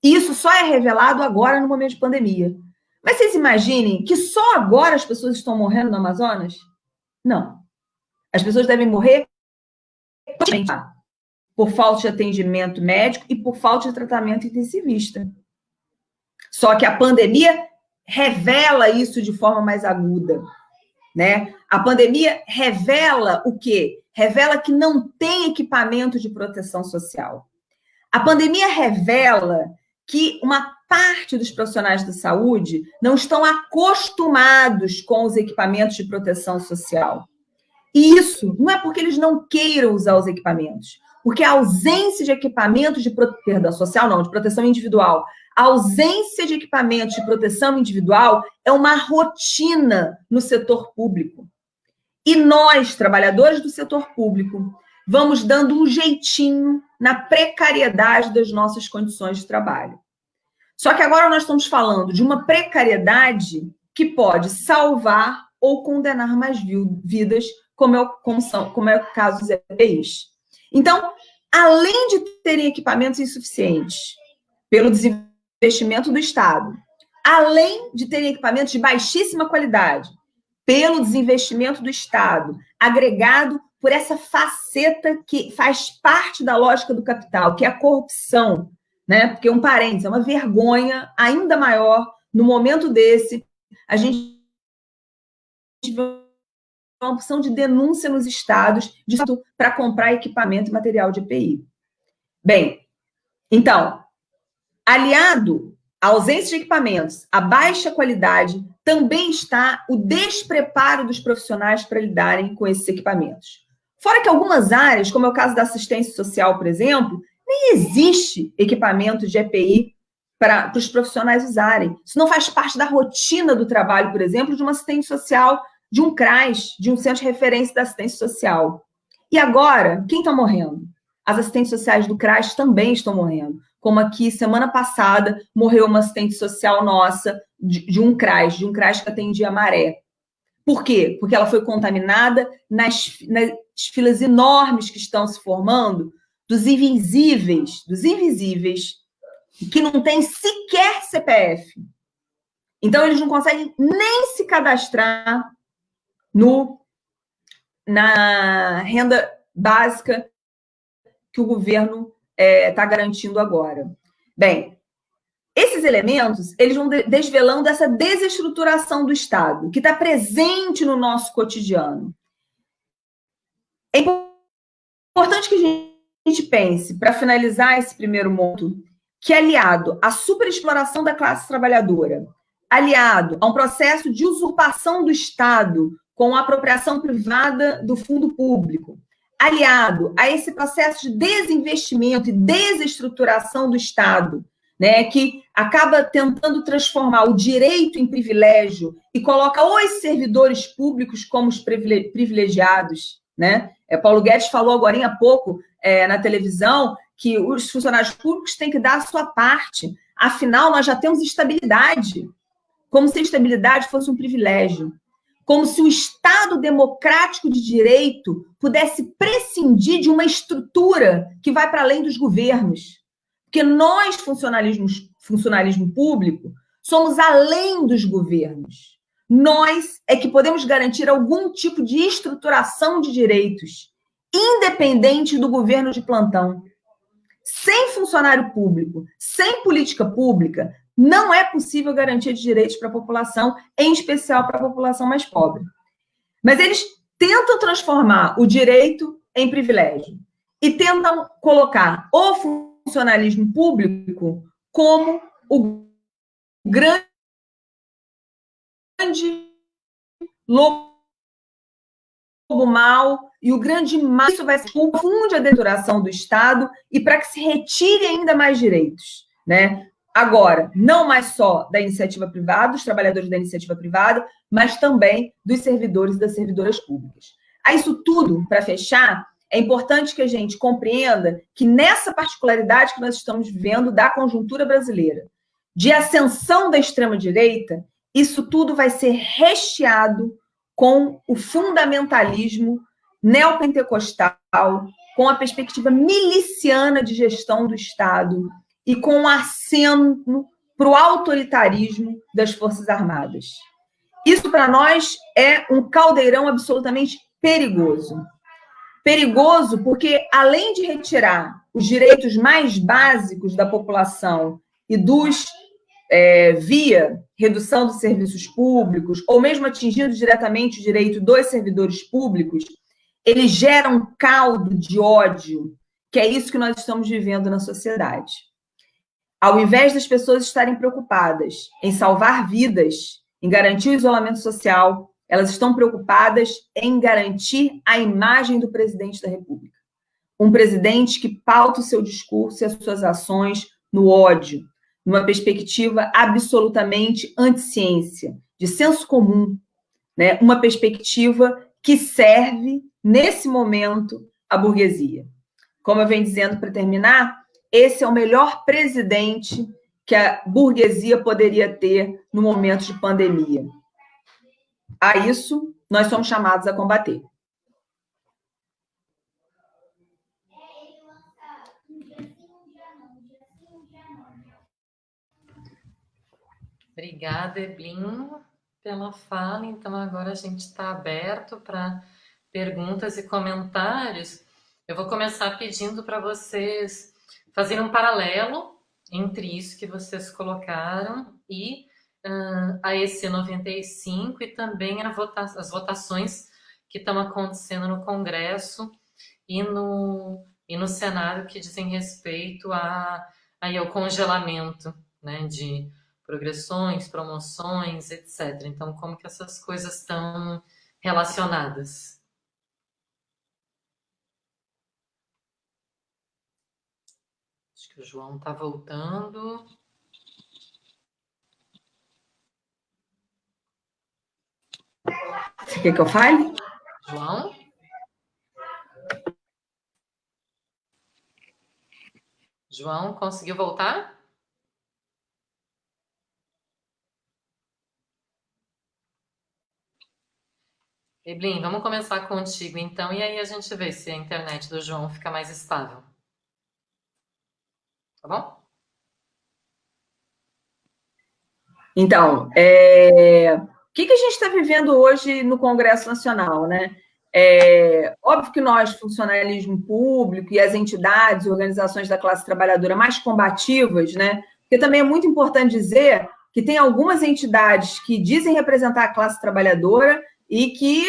Isso só é revelado agora no momento de pandemia. Mas vocês imaginem que só agora as pessoas estão morrendo no Amazonas? Não. As pessoas devem morrer por falta de atendimento médico e por falta de tratamento intensivista. Só que a pandemia revela isso de forma mais aguda, né? A pandemia revela o quê? Revela que não tem equipamento de proteção social. A pandemia revela que uma parte dos profissionais da saúde não estão acostumados com os equipamentos de proteção social. E isso não é porque eles não queiram usar os equipamentos, porque a ausência de equipamentos de proteção individual, a ausência de equipamentos de proteção individual é uma rotina no setor público. E nós, trabalhadores do setor público, vamos dando um jeitinho na precariedade das nossas condições de trabalho. Só que agora nós estamos falando de uma precariedade que pode salvar ou condenar mais vidas, como é o caso dos EPIs. Então, além de terem equipamentos insuficientes, pelo desinvestimento do Estado, além de terem equipamentos de baixíssima qualidade, pelo desinvestimento do Estado, agregado por essa faceta que faz parte da lógica do capital, que é a corrupção, né? Porque, um parênteses, é uma vergonha ainda maior, no momento desse, a gente vê uma opção de denúncia nos estados para comprar equipamento e material de EPI. Bem, então, aliado à ausência de equipamentos, à baixa qualidade, também está o despreparo dos profissionais para lidarem com esses equipamentos. Fora que algumas áreas, como é o caso da assistência social, por exemplo, nem existe equipamento de EPI para os profissionais usarem. Isso não faz parte da rotina do trabalho, por exemplo, de uma assistente social, de um CRAS, de um centro de referência da assistência social. E agora, quem está morrendo? As assistentes sociais do CRAS também estão morrendo. Como aqui, semana passada, morreu uma assistente social nossa de um CRAS que atendia a Maré. Por quê? Porque ela foi contaminada nas filas enormes que estão se formando dos invisíveis, que não têm sequer CPF. Então, eles não conseguem nem se cadastrar na renda básica que o governo está garantindo agora. Bem, esses elementos, eles vão desvelando essa desestruturação do Estado, que está presente no nosso cotidiano. É importante que a gente pense, para finalizar esse primeiro ponto, que aliado à superexploração da classe trabalhadora, aliado a um processo de usurpação do Estado com a apropriação privada do fundo público, aliado a esse processo de desinvestimento e desestruturação do Estado, né, que acaba tentando transformar o direito em privilégio e coloca os servidores públicos como os privilegiados, né? Paulo Guedes falou agora há pouco na televisão que os funcionários públicos têm que dar a sua parte. Afinal, nós já temos estabilidade, como se a estabilidade fosse um privilégio, como se o Estado democrático de direito pudesse prescindir de uma estrutura que vai para além dos governos. Porque nós, funcionalismo público, somos além dos governos. Nós é que podemos garantir algum tipo de estruturação de direitos, independente do governo de plantão. Sem funcionário público, sem política pública, não é possível garantia de direitos para a população, em especial para a população mais pobre. Mas eles tentam transformar o direito em privilégio e tentam colocar o funcionalismo público como o grande lobo mau e o grande mal. Isso vai se confunde a deterioração do Estado e para que se retire ainda mais direitos, né? Agora, não mais só da iniciativa privada, dos trabalhadores da iniciativa privada, mas também dos servidores e das servidoras públicas. A isso tudo, para fechar, é importante que a gente compreenda que nessa particularidade que nós estamos vivendo da conjuntura brasileira, de ascensão da extrema-direita, isso tudo vai ser recheado com o fundamentalismo neopentecostal, com a perspectiva miliciana de gestão do Estado e com o aceno para o autoritarismo das Forças Armadas. Isso, para nós, é um caldeirão absolutamente perigoso. Perigoso porque, além de retirar os direitos mais básicos da população e via redução dos serviços públicos, ou mesmo atingindo diretamente o direito dos servidores públicos, ele gera um caldo de ódio, que é isso que nós estamos vivendo na sociedade. Ao invés das pessoas estarem preocupadas em salvar vidas, em garantir o isolamento social, elas estão preocupadas em garantir a imagem do presidente da República. Um presidente que pauta o seu discurso e as suas ações no ódio, numa perspectiva absolutamente anti-ciência, de senso comum, né? Uma perspectiva que serve, nesse momento, à burguesia. Como eu venho dizendo para terminar, esse é o melhor presidente que a burguesia poderia ter no momento de pandemia. A isso, nós somos chamados a combater. Obrigada, Eblin, pela fala. Então, agora a gente está aberto para perguntas e comentários. Eu vou começar pedindo para vocês fazerem um paralelo entre isso que vocês colocaram e a EC 95 e também as votações que estão acontecendo no Congresso e no Senado, que dizem respeito ao congelamento, né, de progressões, promoções, etc. Então, como que essas coisas estão relacionadas? Acho que o João está voltando. Você quer que eu fale? João? João, conseguiu voltar? Eblin, vamos começar contigo então, e aí a gente vê se a internet do João fica mais estável. Tá bom? Então, o que a gente está vivendo hoje no Congresso Nacional, né? Óbvio que nós, funcionalismo público e as entidades e organizações da classe trabalhadora mais combativas, né? Porque também é muito importante dizer que tem algumas entidades que dizem representar a classe trabalhadora e que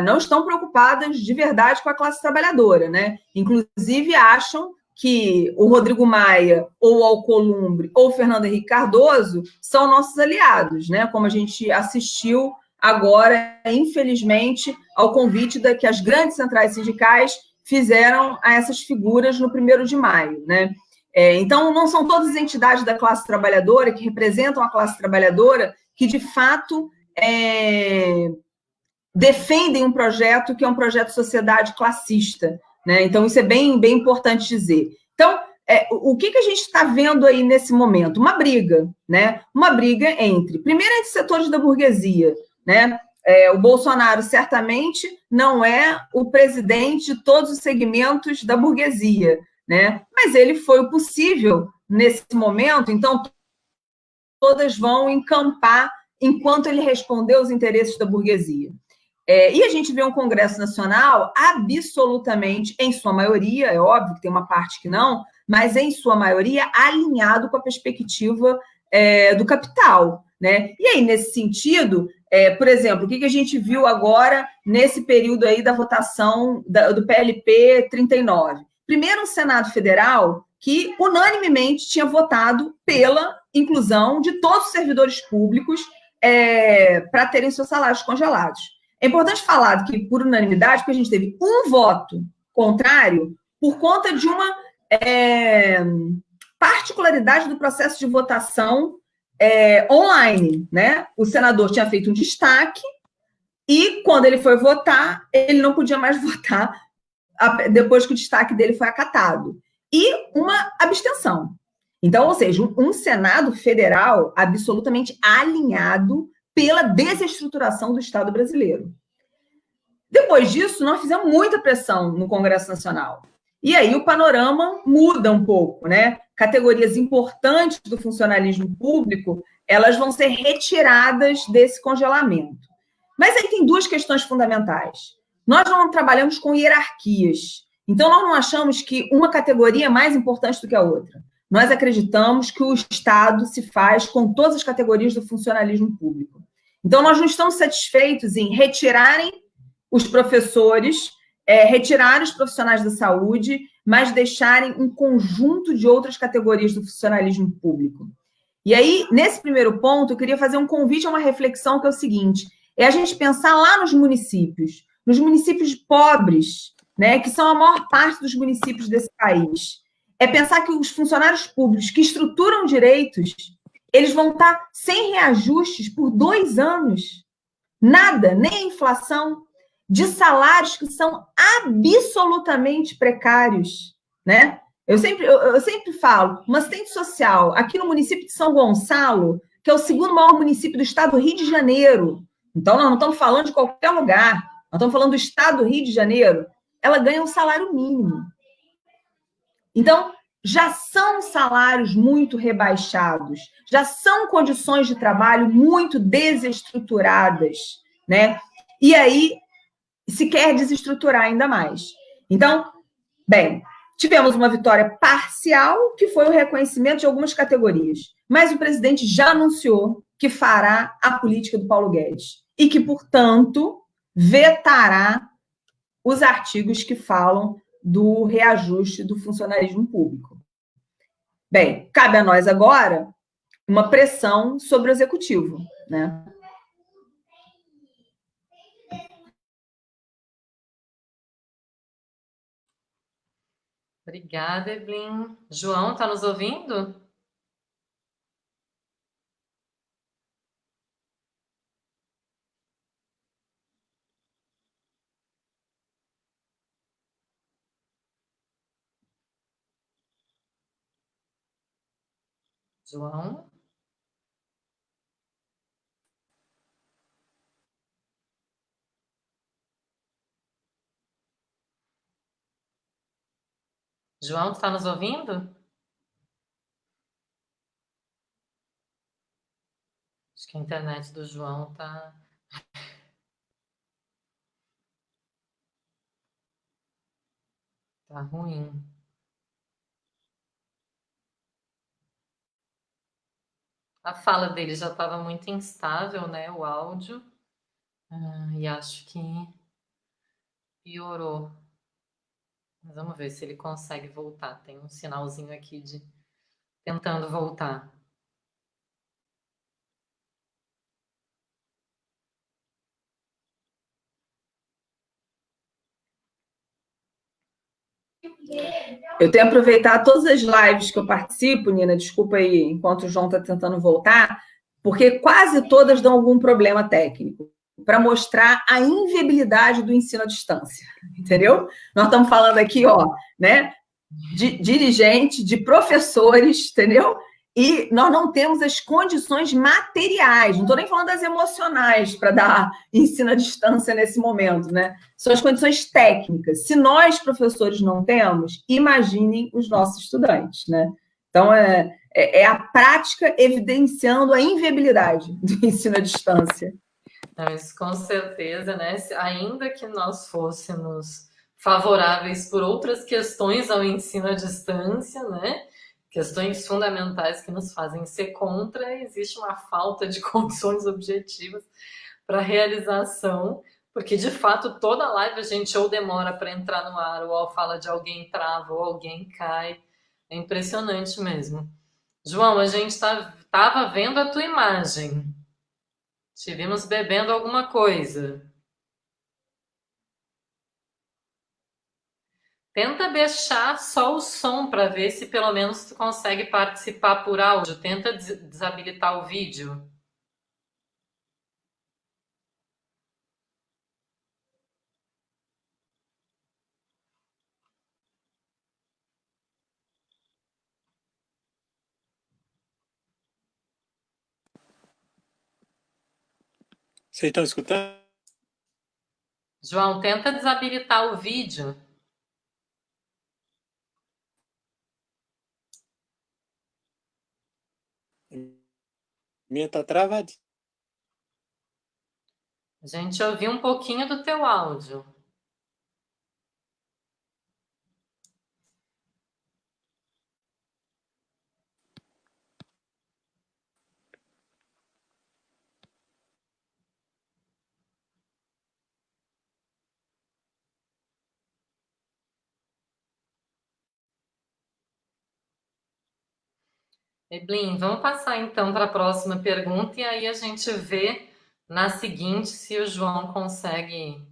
não estão preocupadas de verdade com a classe trabalhadora, né? Inclusive acham que o Rodrigo Maia, ou o Alcolumbre, ou o Fernando Henrique Cardoso são nossos aliados, né? Como a gente assistiu agora, infelizmente, ao convite que as grandes centrais sindicais fizeram a essas figuras no 1º de maio, né? Então, não são todas as entidades da classe trabalhadora que representam a classe trabalhadora que, de fato, defendem um projeto que é um projeto de sociedade classista, né? Então, isso é bem, bem importante dizer. Então, o que a gente está vendo aí nesse momento? Uma briga, né? Uma briga entre setores da burguesia, né? O Bolsonaro certamente não é o presidente de todos os segmentos da burguesia, né? Mas ele foi o possível nesse momento, então todas vão encampar enquanto ele respondeu aos interesses da burguesia. E a gente vê um Congresso Nacional absolutamente, em sua maioria, é óbvio que tem uma parte que não, mas em sua maioria alinhado com a perspectiva do capital, né? E aí, nesse sentido, por exemplo, o que a gente viu agora nesse período aí da votação do PLP 39? Primeiro, um Senado Federal que unanimemente tinha votado pela inclusão de todos os servidores públicos para terem seus salários congelados. É importante falar que, por unanimidade, porque a gente teve um voto contrário por conta de uma particularidade do processo de votação online, né? O senador tinha feito um destaque e, quando ele foi votar, ele não podia mais votar depois que o destaque dele foi acatado. E uma abstenção. Então, ou seja, um Senado federal absolutamente alinhado pela desestruturação do Estado brasileiro. Depois disso, nós fizemos muita pressão no Congresso Nacional. E aí o panorama muda um pouco, né? Categorias importantes do funcionalismo público, elas vão ser retiradas desse congelamento. Mas aí tem duas questões fundamentais. Nós não trabalhamos com hierarquias. Então, nós não achamos que uma categoria é mais importante do que a outra. Nós acreditamos que o Estado se faz com todas as categorias do funcionalismo público. Então, nós não estamos satisfeitos em retirarem os professores, retirar os profissionais da saúde, mas deixarem um conjunto de outras categorias do funcionalismo público. E aí, nesse primeiro ponto, eu queria fazer um convite a uma reflexão que é o seguinte, a gente pensar lá nos municípios pobres, né, que são a maior parte dos municípios desse país. Pensar que os funcionários públicos que estruturam direitos, eles vão estar sem reajustes por 2 anos. Nada, nem a inflação, de salários que são absolutamente precários, né? Eu sempre falo, uma assistente social aqui no município de São Gonçalo, que é o 2º maior município do estado do Rio de Janeiro, então nós não estamos falando de qualquer lugar, nós estamos falando do estado do Rio de Janeiro, ela ganha um salário mínimo. Então, já são salários muito rebaixados, já são condições de trabalho muito desestruturadas, né? E aí se quer desestruturar ainda mais. Então, bem, tivemos uma vitória parcial, que foi o reconhecimento de algumas categorias, mas o presidente já anunciou que fará a política do Paulo Guedes e que, portanto, vetará os artigos que falam do reajuste do funcionalismo público. Bem, cabe a nós agora uma pressão sobre o executivo, né? Obrigada, Evelyn. João, está nos ouvindo? João? João, está nos ouvindo? Acho que a internet do João tá ruim. A fala dele já estava muito instável, né? O áudio. E acho que piorou. Mas vamos ver se ele consegue voltar. Tem um sinalzinho aqui de tentando voltar. Eu tenho aproveitado todas as lives que eu participo, Nina, desculpa aí, enquanto o João está tentando voltar, porque quase todas dão algum problema técnico, para mostrar a inviabilidade do ensino à distância, entendeu? Nós estamos falando aqui, ó, né, de dirigente, de professores, entendeu? E nós não temos as condições materiais, não estou nem falando das emocionais para dar ensino à distância nesse momento, né? São as condições técnicas. Se nós, professores, não temos, imaginem os nossos estudantes, né? Então, é a prática evidenciando a inviabilidade do ensino à distância. Não, isso com certeza, né? Ainda que nós fôssemos favoráveis por outras questões ao ensino à distância, né? Questões fundamentais que nos fazem ser contra, existe uma falta de condições objetivas para realização, porque de fato toda live a gente ou demora para entrar no ar, ou fala de alguém trava, ou alguém cai. É impressionante mesmo. João, a gente estava vendo a tua imagem. Estivemos bebendo alguma coisa. Tenta deixar só o som para ver se pelo menos tu consegue participar por áudio. Tenta desabilitar o vídeo. Vocês estão escutando? João, tenta desabilitar o vídeo. Minha tá travada. A gente ouviu um pouquinho do teu áudio. Eblin, vamos passar então para a próxima pergunta e aí a gente vê na seguinte se o João consegue,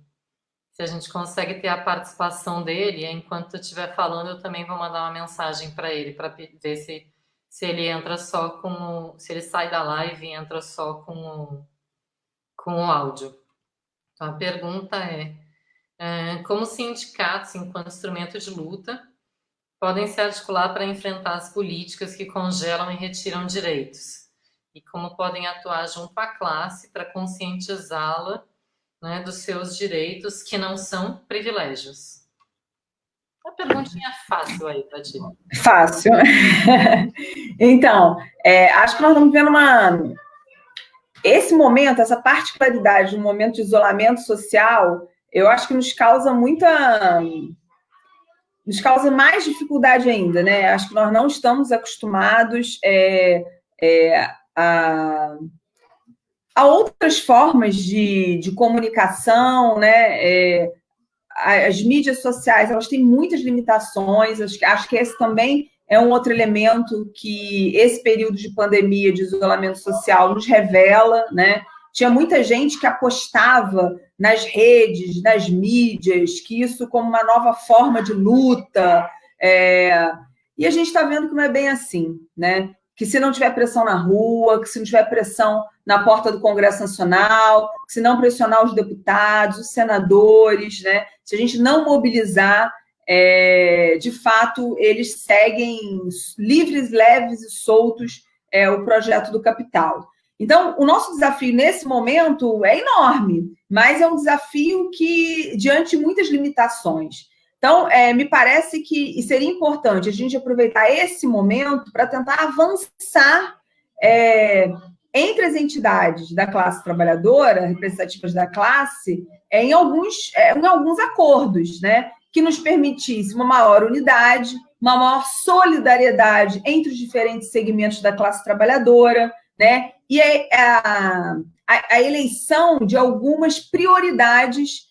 se a gente consegue ter a participação dele. E enquanto eu estiver falando, eu também vou mandar uma mensagem para ele para ver se ele entra só com se ele sai da live e entra só com o áudio. Então a pergunta como sindicatos, enquanto instrumento de luta, podem se articular para enfrentar as políticas que congelam e retiram direitos? E como podem atuar junto à classe para conscientizá-la, né, dos seus direitos que não são privilégios? A perguntinha fácil aí para ti. Fácil. Então, acho que nós estamos vendo esse momento, essa particularidade, um momento de isolamento social, eu acho que nos causa mais dificuldade ainda, né? Acho que nós não estamos acostumados a outras formas de comunicação, né? As mídias sociais, elas têm muitas limitações, acho que esse também é um outro elemento que esse período de pandemia, de isolamento social, nos revela, né? Tinha muita gente que apostava nas redes, nas mídias, que isso como uma nova forma de luta, e a gente está vendo que não é bem assim, né? Que se não tiver pressão na rua, que se não tiver pressão na porta do Congresso Nacional, que se não pressionar os deputados, os senadores, né? Se a gente não mobilizar, de fato, eles seguem livres, leves e soltos o projeto do capital. Então, o nosso desafio nesse momento é enorme, mas é um desafio que, diante de muitas limitações. Então, me parece que seria importante a gente aproveitar esse momento para tentar avançar entre as entidades da classe trabalhadora, representativas da classe, em alguns acordos, né, que nos permitisse uma maior unidade, uma maior solidariedade entre os diferentes segmentos da classe trabalhadora, né, e a eleição de algumas prioridades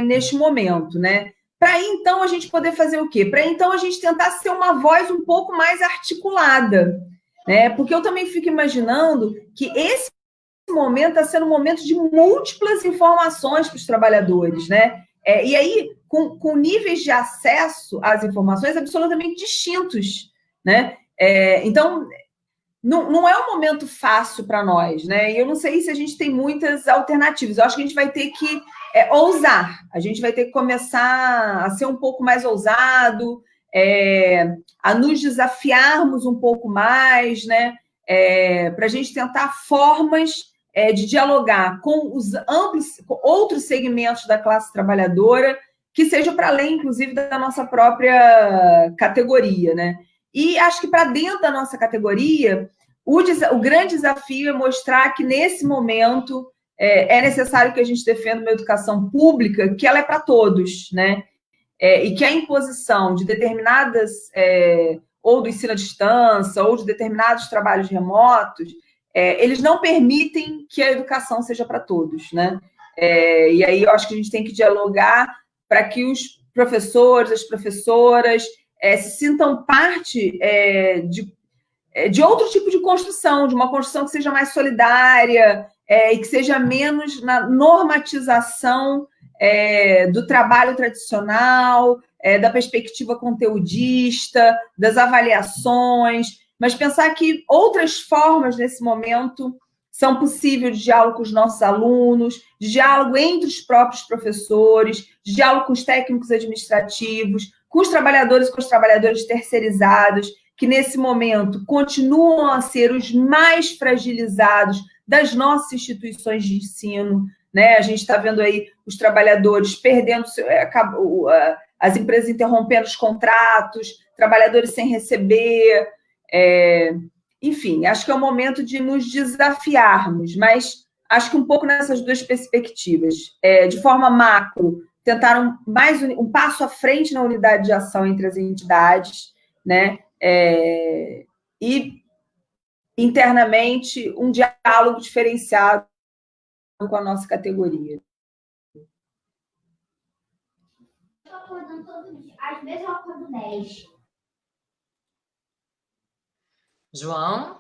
neste momento, né? Para aí, então, a gente poder fazer o quê? Para aí, então, a gente tentar ser uma voz um pouco mais articulada, né? Porque eu também fico imaginando que esse momento está sendo um momento de múltiplas informações para os trabalhadores, né? E aí, com níveis de acesso às informações absolutamente distintos, né? Então, não é um momento fácil para nós, né? E eu não sei se a gente tem muitas alternativas. Eu acho que a gente vai ter que ousar. A gente vai ter que começar a ser um pouco mais ousado, a nos desafiarmos um pouco mais, né? Para a gente tentar formas de dialogar com com outros segmentos da classe trabalhadora, que seja para além, inclusive, da nossa própria categoria, né? E acho que para dentro da nossa categoria, o grande desafio é mostrar que, nesse momento, é necessário que a gente defenda uma educação pública que ela é para todos, né? E que a imposição de determinadas, ou do ensino à distância, ou de determinados trabalhos remotos, eles não permitem que a educação seja para todos, né? E aí eu acho que a gente tem que dialogar para que os professores, as professoras se sintam parte de outro tipo de construção, de uma construção que seja mais solidária e que seja menos na normatização do trabalho tradicional, da perspectiva conteudista, das avaliações, mas pensar que outras formas, nesse momento, são possíveis de diálogo com os nossos alunos, de diálogo entre os próprios professores, de diálogo com os técnicos administrativos, com os trabalhadores e com os trabalhadores terceirizados, que nesse momento continuam a ser os mais fragilizados das nossas instituições de ensino, né? A gente está vendo aí os trabalhadores perdendo, as empresas interrompendo os contratos, trabalhadores sem receber, enfim, acho que é o momento de nos desafiarmos, mas acho que um pouco nessas duas perspectivas, de forma macro, tentar um passo à frente na unidade de ação entre as entidades, né? E internamente um diálogo diferenciado com a nossa categoria. Estou acordando todo dia. Às vezes eu acordo 10. João?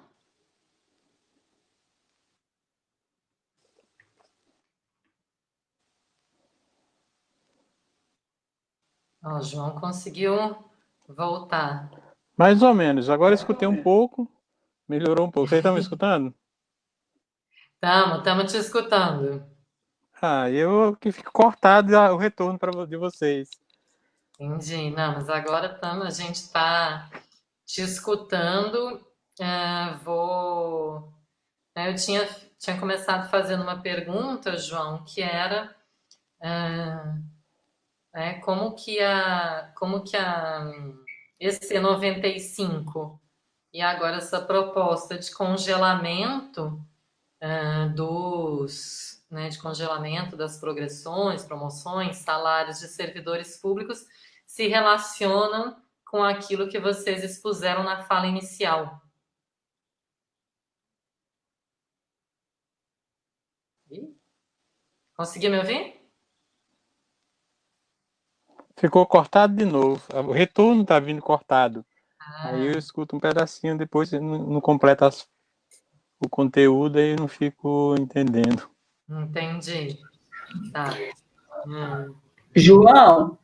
O João conseguiu voltar. Mais ou menos. Agora escutei um pouco, melhorou um pouco. Vocês estão me escutando? Estamos te escutando. Eu que fico cortado o retorno de vocês. Entendi. Não, mas agora a gente está te escutando. Eu tinha começado fazendo uma pergunta, João, que era né? Como que a EC95 e agora essa proposta de congelamento de congelamento das progressões, promoções, salários de servidores públicos se relacionam com aquilo que vocês expuseram na fala inicial. Conseguiu me ouvir? Ficou cortado de novo. O retorno está vindo cortado. Aí eu escuto um pedacinho, depois não completa o conteúdo e não fico entendendo. Entendi. Tá. João,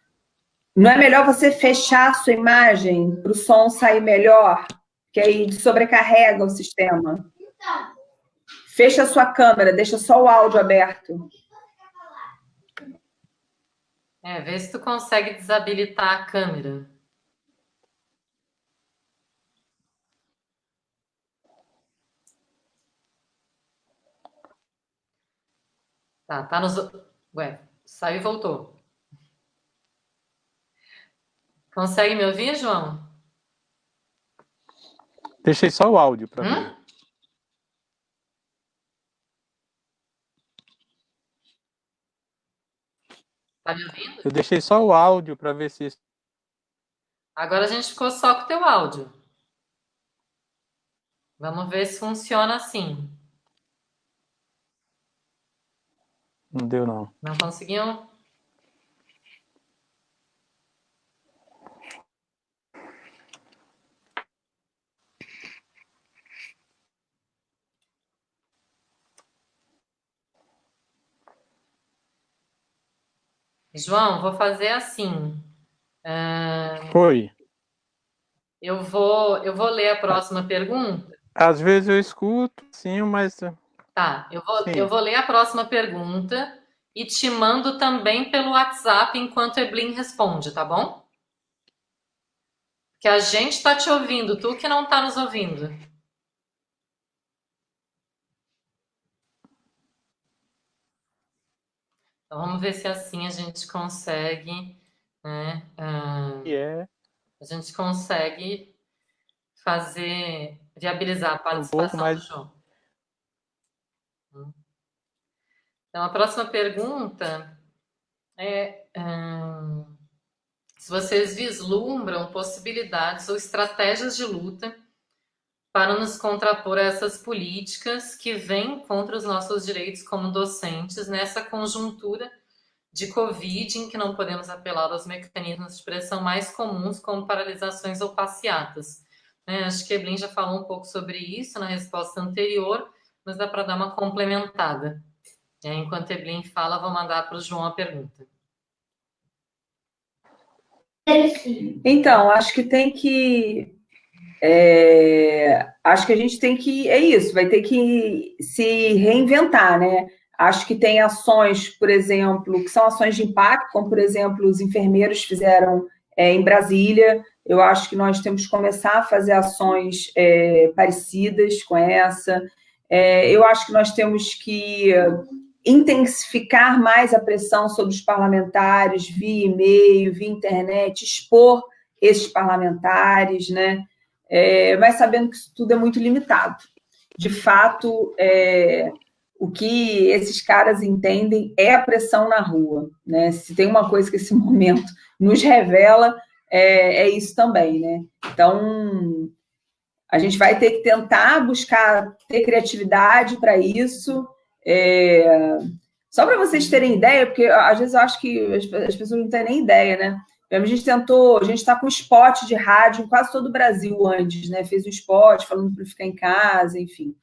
não é melhor você fechar a sua imagem para o som sair melhor? Que aí sobrecarrega o sistema. Fecha a sua câmera, deixa só o áudio aberto. Vê se tu consegue desabilitar a câmera. Tá nos... Ué, saiu e voltou. Consegue me ouvir, João? Deixei só o áudio para ver. Tá me ouvindo? Eu deixei só o áudio para ver se... Agora a gente ficou só com o teu áudio. Vamos ver se funciona assim. Não deu, não. Não conseguiu? João, vou fazer assim. Foi. Eu vou ler a próxima pergunta. Às vezes eu escuto, sim, mas... Tá, eu vou ler a próxima pergunta e te mando também pelo WhatsApp enquanto a Eblin responde, tá bom? Que a gente tá te ouvindo, tu que não tá nos ouvindo. Então vamos ver se assim a gente consegue, né? A gente consegue viabilizar a participação do João. Então, a próxima pergunta é se vocês vislumbram possibilidades ou estratégias de luta para nos contrapor a essas políticas que vêm contra os nossos direitos como docentes nessa conjuntura de Covid, em que não podemos apelar aos mecanismos de pressão mais comuns, como paralisações ou passeatas. Acho que a Eblin já falou um pouco sobre isso na resposta anterior, mas dá para dar uma complementada. Enquanto a Eblin fala, vou mandar para o João a pergunta. Então, acho que tem que... acho que a gente tem que... É isso, vai ter que se reinventar, né? Acho que tem ações, por exemplo, que são ações de impacto, como, por exemplo, os enfermeiros fizeram em Brasília. Eu acho que nós temos que começar a fazer ações parecidas com essa. Eu acho que nós temos que intensificar mais a pressão sobre os parlamentares via e-mail, via internet, expor esses parlamentares, né? Mas sabendo que isso tudo é muito limitado. De fato, o que esses caras entendem é a pressão na rua, né? Se tem uma coisa que esse momento nos revela, é isso também, né? Então, a gente vai ter que tentar buscar ter criatividade para isso. Só para vocês terem ideia, porque às vezes eu acho que as pessoas não têm nem ideia, né? A gente está com spot de rádio em quase todo o Brasil antes, né? Fez um spot falando para ficar em casa, enfim,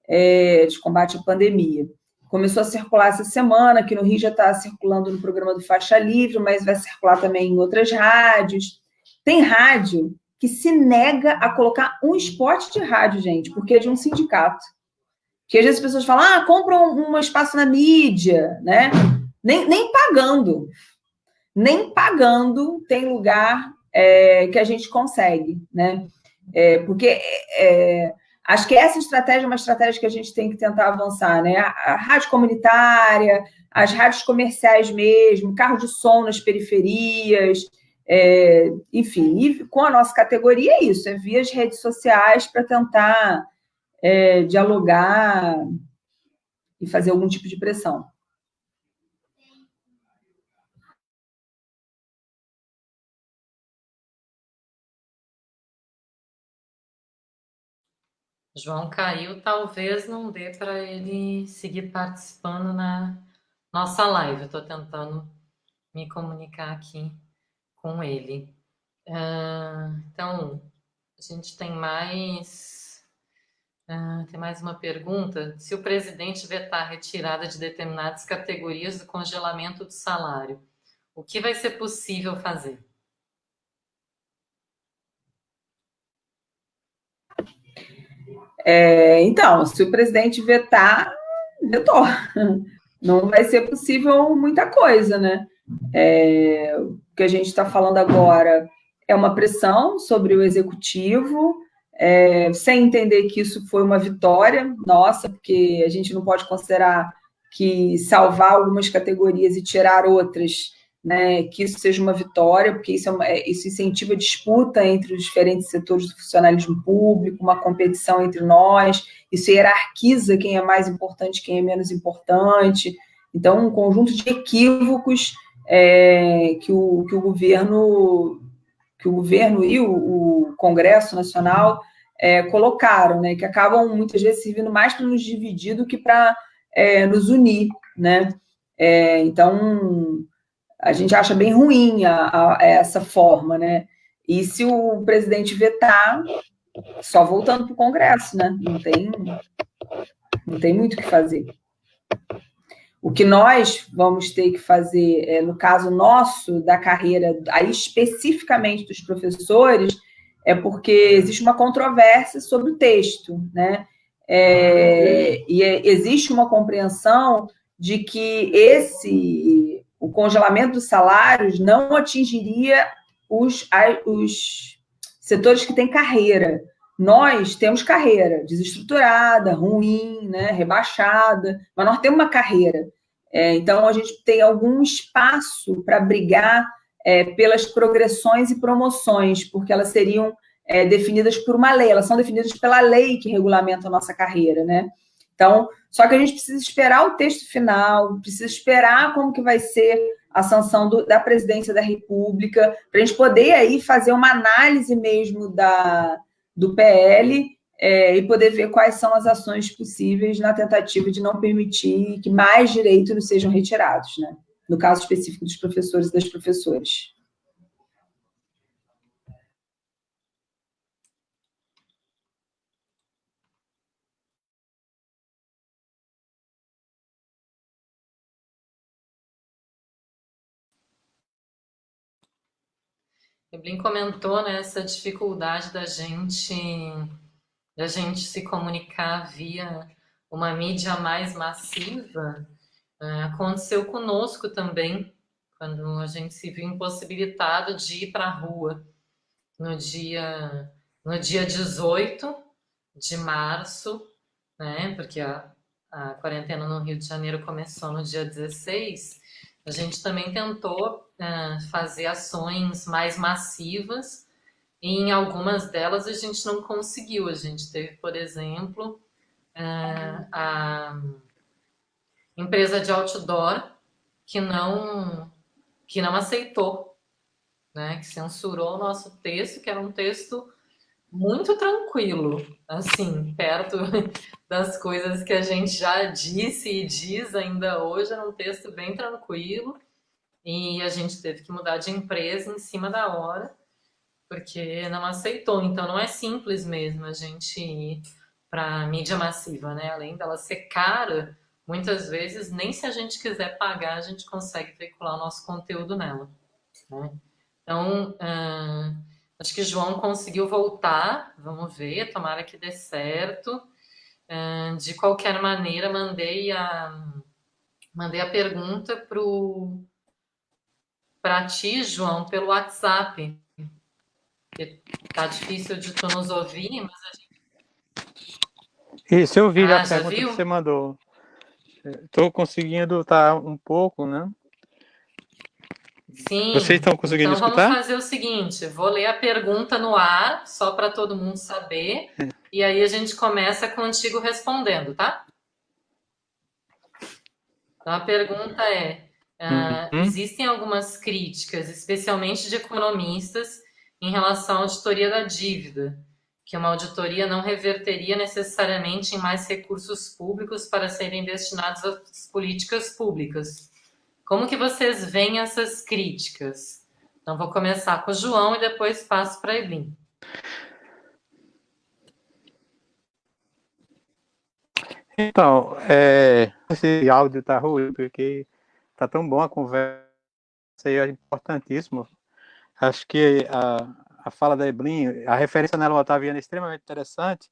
de combate à pandemia. Começou a circular essa semana, aqui no Rio já está circulando no programa do Faixa Livre, mas vai circular também em outras rádios. Tem rádio que se nega a colocar um spot de rádio, gente, porque é de um sindicato. Que às vezes as pessoas falam, compram um espaço na mídia, né? Nem pagando. Nem pagando tem lugar que a gente consegue, né? Porque Acho que essa estratégia é uma estratégia que a gente tem que tentar avançar, né? A rádio comunitária, as rádios comerciais mesmo, carro de som nas periferias, enfim, e com a nossa categoria é isso, é via as redes sociais para tentar dialogar e fazer algum tipo de pressão. João caiu, talvez não dê para ele seguir participando na nossa live. Eu estou tentando me comunicar aqui com ele. Então, a gente tem mais uma pergunta. Se o presidente vetar a retirada de determinadas categorias do congelamento do salário, o que vai ser possível fazer? Então, se o presidente vetar, vetou. Não vai ser possível muita coisa, né? O que a gente está falando agora é uma pressão sobre o executivo, sem entender que isso foi uma vitória nossa, porque a gente não pode considerar que salvar algumas categorias e tirar outras, né, que isso seja uma vitória, porque isso incentiva a disputa entre os diferentes setores do funcionalismo público, uma competição entre nós, isso hierarquiza quem é mais importante, quem é menos importante. Então, um conjunto de equívocos que o governo e o Congresso Nacional colocaram, né, que acabam muitas vezes servindo mais para nos dividir do que para nos unir, né? Então, a gente acha bem ruim essa forma, né? E se o presidente vetar, só voltando para o Congresso, né? Não tem muito o que fazer. O que nós vamos ter que fazer, no caso nosso, da carreira, aí especificamente dos professores, é porque existe uma controvérsia sobre o texto, né? Existe uma compreensão de que o congelamento dos salários não atingiria os setores que têm carreira. Nós temos carreira desestruturada, ruim, né, rebaixada, mas nós temos uma carreira. Então, a gente tem algum espaço para brigar pelas progressões e promoções, porque elas seriam definidas por uma lei, elas são definidas pela lei que regulamenta a nossa carreira, né? Então, só que a gente precisa esperar o texto final, precisa esperar como que vai ser a sanção da presidência da República, para a gente poder aí fazer uma análise mesmo do PL e poder ver quais são as ações possíveis na tentativa de não permitir que mais direitos sejam retirados, né? No caso específico dos professores e das professoras. Evelyn comentou, né, essa dificuldade da gente se comunicar via uma mídia mais massiva. Aconteceu conosco também, quando a gente se viu impossibilitado de ir para a rua no dia 18 de março, né, porque a quarentena no Rio de Janeiro começou no dia 16, a gente também tentou fazer ações mais massivas, e em algumas delas a gente não conseguiu. A gente teve, por exemplo, a empresa de outdoor que não aceitou, né, que censurou o nosso texto, que era um texto muito tranquilo, assim, perto das coisas que a gente já disse e diz ainda hoje. Era um texto bem tranquilo, e a gente teve que mudar de empresa em cima da hora, porque não aceitou. Então, não é simples mesmo a gente ir para mídia massiva, né? Além dela ser cara, muitas vezes, nem se a gente quiser pagar, a gente consegue veicular o nosso conteúdo nela, né? Então, acho que o João conseguiu voltar, vamos ver, tomara que dê certo. De qualquer maneira, mandei a pergunta para ti, João, pelo WhatsApp. Tá difícil de tu nos ouvir, mas Isso, eu vi a Já pergunta que viu? você mandou. Estou conseguindo estar um pouco, né? Vocês Sim. estão conseguindo Então vamos escutar? fazer o seguinte: vou ler a pergunta no ar, só para todo mundo saber, e aí a gente começa contigo respondendo, tá? Então a pergunta é: Uhum. existem algumas críticas, especialmente de economistas, em relação à auditoria da dívida, que uma auditoria não reverteria necessariamente em mais recursos públicos para serem destinados às políticas públicas. Como que vocês veem essas críticas? Então vou começar com o João e depois passo para a Evelyn. Então, esse áudio está ruim, porque está tão bom a conversa e é importantíssimo. Acho que a fala da Evelyn, a referência nela otaviana é extremamente interessante.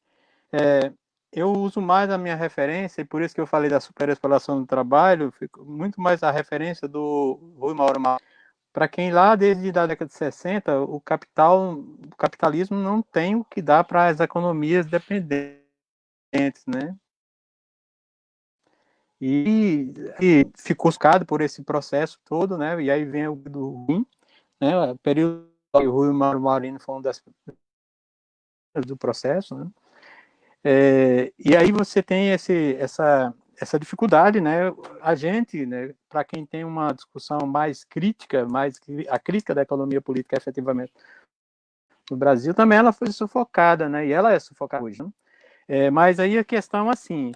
Eu uso mais a minha referência, e por isso que eu falei da superexploração do trabalho, fico muito mais a referência do Rui Mauro Mauro. Para quem lá desde a década de 60, o capitalismo não tem o que dá para as economias dependentes, né? E ficou chocado por esse processo todo, né? E aí vem o do Rui, né? O período que o Rui Mauro Maurino foi um das do processo, né? E aí você tem essa dificuldade, né? A gente, né, para quem tem uma discussão mais crítica, a crítica da economia política efetivamente no Brasil, também ela foi sufocada, né? E ela é sufocada hoje, né? Mas aí a questão, assim,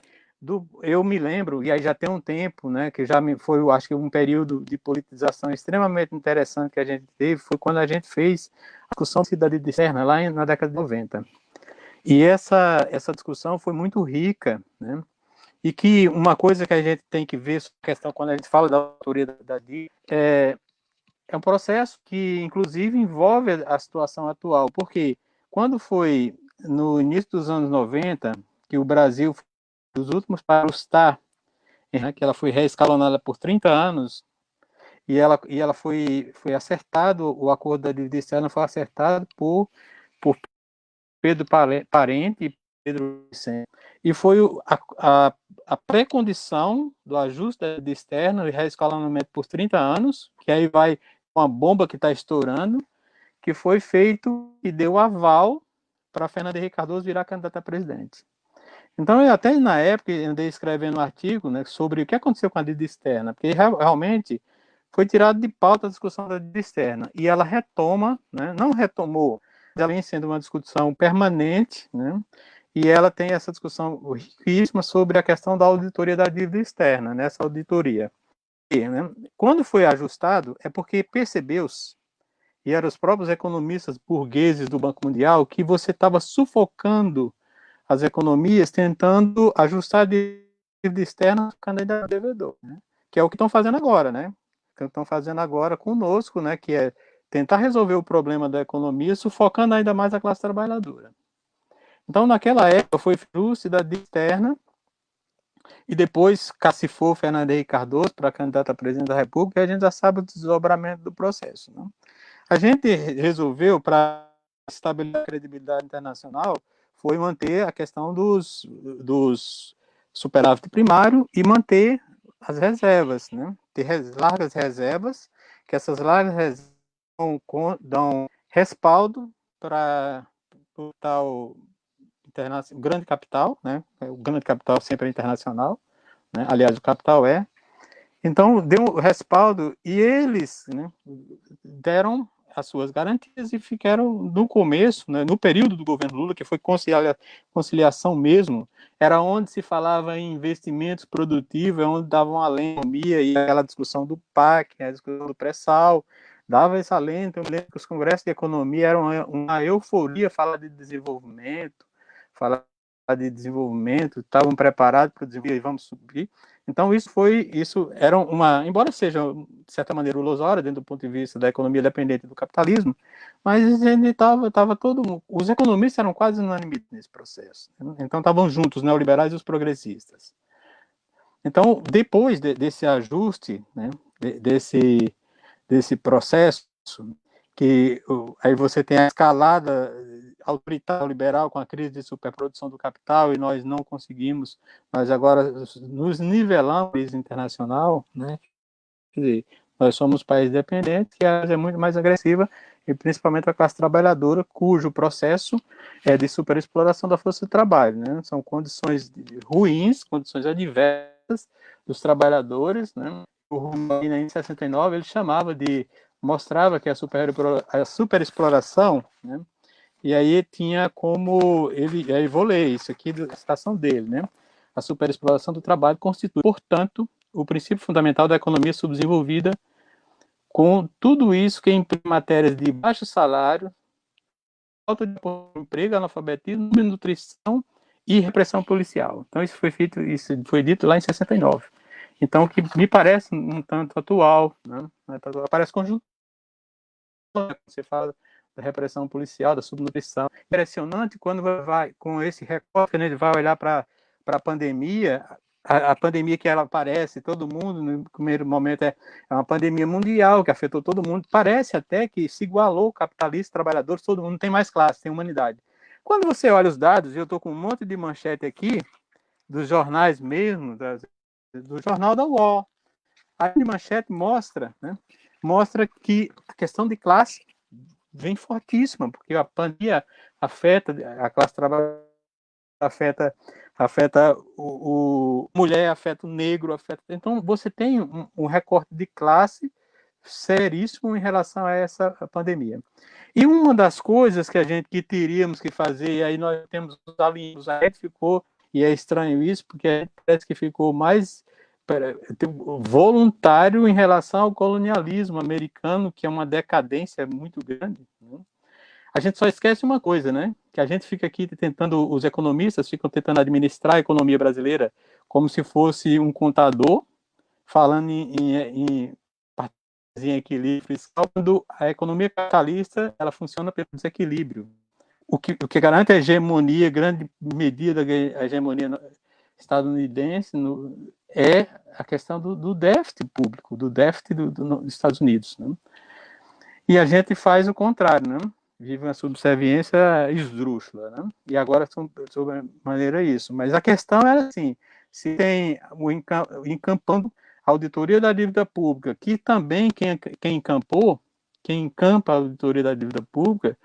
eu me lembro, e aí já tem um tempo, né, que foi, eu acho que um período de politização extremamente interessante que a gente teve, foi quando a gente fez a discussão de cidadania externa, lá na década de 90. E essa discussão foi muito rica, né? E que uma coisa que a gente tem que ver sobre a questão, quando a gente fala da autoria da DIC, é um processo que, inclusive, envolve a situação atual, porque quando foi no início dos anos 90, que o Brasil foi um dos últimos para o STAR, né, que ela foi reescalonada por 30 anos, e ela foi acertado, o acordo da dívida externa foi acertado por Pedro Parente e Pedro Vicente. E foi a pré-condição do ajuste da dívida externa e reescalonamento por 30 anos, que aí vai uma bomba que está estourando, que foi feito e deu aval para Fernando Henrique Cardoso virar candidato a presidente. Então, eu até na época andei escrevendo um artigo, né, sobre o que aconteceu com a dívida externa, porque realmente foi tirado de pauta a discussão da dívida externa, e ela retoma, né, não retomou, ela vem sendo uma discussão permanente, né, e ela tem essa discussão riquíssima sobre a questão da auditoria da dívida externa, nessa auditoria. E, né, quando foi ajustado, é porque percebeu-se, e eram os próprios economistas burgueses do Banco Mundial, que você estava sufocando as economias tentando ajustar a dívida externa ficando devedor, né? Que é o que estão fazendo agora, né? Que estão fazendo agora conosco, né? Que é tentar resolver o problema da economia sufocando ainda mais a classe trabalhadora. Então, naquela época, foi ajuste da dívida externa e depois cacifou Fernando Henrique Cardoso para candidato a presidente da República, e a gente já sabe o desdobramento do processo, né? A gente resolveu, para estabelecer a credibilidade internacional, foi manter a questão dos superávit primário e manter as reservas, né? Ter largas reservas, que essas largas reservas dão respaldo para o tal o grande capital, né? O grande capital sempre é internacional, né? Aliás, o capital é. Então, deu um respaldo e eles, né, deram as suas garantias e ficaram no começo, né, no período do governo Lula, que foi conciliação mesmo, era onde se falava em investimentos produtivos, é onde davam além da economia e aquela discussão do PAC, a discussão do pré-sal, dava esse alento. Eu lembro que os congressos de economia eram uma euforia, falar de desenvolvimento, estavam preparados para o desenvolvimento e vamos subir. Então, isso era embora seja, de certa maneira, ilusória dentro do ponto de vista da economia dependente do capitalismo, mas ele os economistas eram quase unanimidade nesse processo. Então, estavam juntos os neoliberais e os progressistas. Então, depois desse ajuste, né, desse processo, aí você tem a escalada autoritária liberal com a crise de superprodução do capital, e nós não conseguimos, nós agora nos nivelamos crise internacional, né? Quer dizer, nós somos país dependente, que é muito mais agressiva, e principalmente a classe trabalhadora, cujo processo é de superexploração da força de trabalho, né? São condições ruins, condições adversas dos trabalhadores, né? O Rumina, em 69, ele mostrava que a superexploração, né? E aí tinha como, aí vou ler isso aqui, da citação dele, né? A superexploração do trabalho constitui, portanto, o princípio fundamental da economia subdesenvolvida, com tudo isso que implica matérias de baixo salário, falta de emprego, analfabetismo, nutrição e repressão policial. Então isso foi dito lá em 69. Então, que me parece um tanto atual, né? Parece conjunto. Você fala da repressão policial, da subnutrição. Impressionante quando vai com esse recorte, quando a gente vai olhar para a pandemia, a pandemia que ela aparece, todo mundo, no primeiro momento, é uma pandemia mundial que afetou todo mundo. Parece até que se igualou capitalistas, trabalhadores, todo mundo, não tem mais classe, tem humanidade. Quando você olha os dados, eu estou com um monte de manchete aqui, dos jornais mesmo, do jornal da UOL. A manchete mostra, né? Mostra que a questão de classe vem fortíssima, porque a pandemia afeta a classe trabalhadora, afeta mulher, afeta o negro, então você tem um recorte de classe seríssimo em relação a essa pandemia. E uma das coisas que teríamos que fazer, e aí nós temos os alinhos, a gente ficou, e é estranho isso, porque a gente parece que ficou mais voluntário em relação ao colonialismo americano, que é uma decadência muito grande, né? A gente só esquece uma coisa, né? Que a gente fica aqui os economistas ficam tentando administrar a economia brasileira como se fosse um contador falando em equilíbrio fiscal, quando a economia capitalista ela funciona pelo desequilíbrio. O que garante a hegemonia, grande medida a hegemonia estadunidense é a questão do déficit público, do déficit dos Estados Unidos, né? E a gente faz o contrário, né? Vive uma subserviência esdrúxula, né? E agora, sobre maneira isso. Mas a questão é assim, se tem o encampando a auditoria da dívida pública, que também quem encampa a auditoria da dívida pública,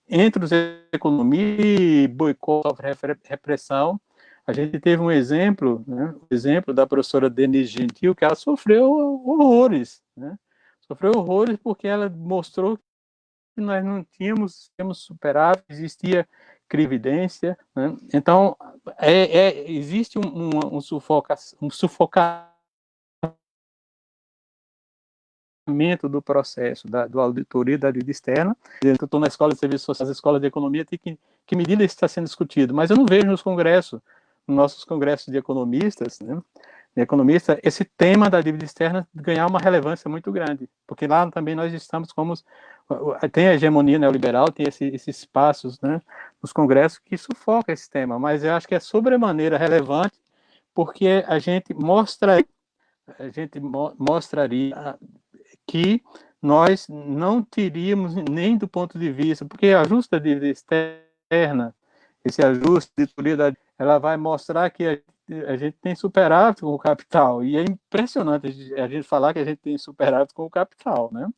entre os economistas, boicote, repressão. A gente teve um exemplo, né? O exemplo da professora Denise Gentil, que ela sofreu horrores, né? Sofreu horrores porque ela mostrou que nós não temos superávit, existia crividência, né? Então, existe um sufocamento do processo do auditoria da dívida externa. Eu estou na escola de serviços sociais, as escolas de economia, que medida isso está sendo discutido, mas eu não vejo nos nossos congressos de economistas, né? Esse tema da dívida externa ganhar uma relevância muito grande, porque lá também nós estamos tem a hegemonia neoliberal, tem esses espaços, né, nos congressos que sufoca esse tema, mas eu acho que é sobremaneira relevante, porque a gente mostraria que nós não teríamos nem do ponto de vista, porque a ajuste da dívida externa, esse ajuste de auditoria, ela vai mostrar que a gente tem superávit com o capital, e é impressionante a gente falar que a gente tem superávit com o capital, né?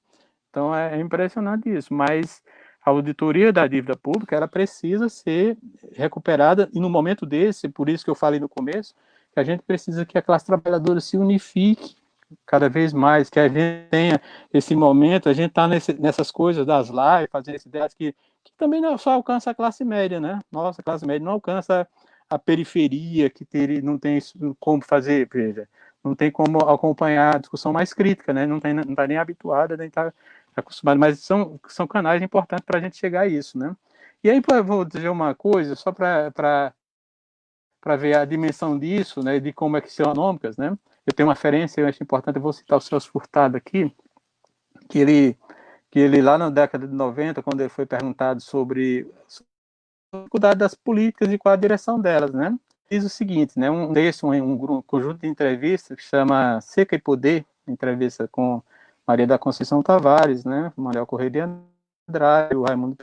Então é impressionante isso, mas a auditoria da dívida pública, ela precisa ser recuperada, e no momento desse, por isso que eu falei no começo, que a gente precisa que a classe trabalhadora se unifique cada vez mais, que a gente tenha esse momento, a gente está nessas coisas das lives, fazendo essas ideias que também não só alcança a classe média, né? Nossa, a classe média não alcança a periferia, que não tem como fazer, veja, não tem como acompanhar a discussão mais crítica, né? Não está nem habituada, nem está acostumada, mas são canais importantes para a gente chegar a isso, né? E aí, vou dizer uma coisa, só para ver a dimensão disso, né, de como é que são econômicas, né? Eu tenho uma referência, eu acho importante, eu vou citar o Celso Furtado aqui, que ele lá na década de 90, quando ele foi perguntado sobre a dificuldade das políticas e qual a direção delas, né? Diz o seguinte, né? Um conjunto de entrevistas que chama Seca e Poder, entrevista com Maria da Conceição Tavares, né? Manuel Correia de Andrade, o Raimundo.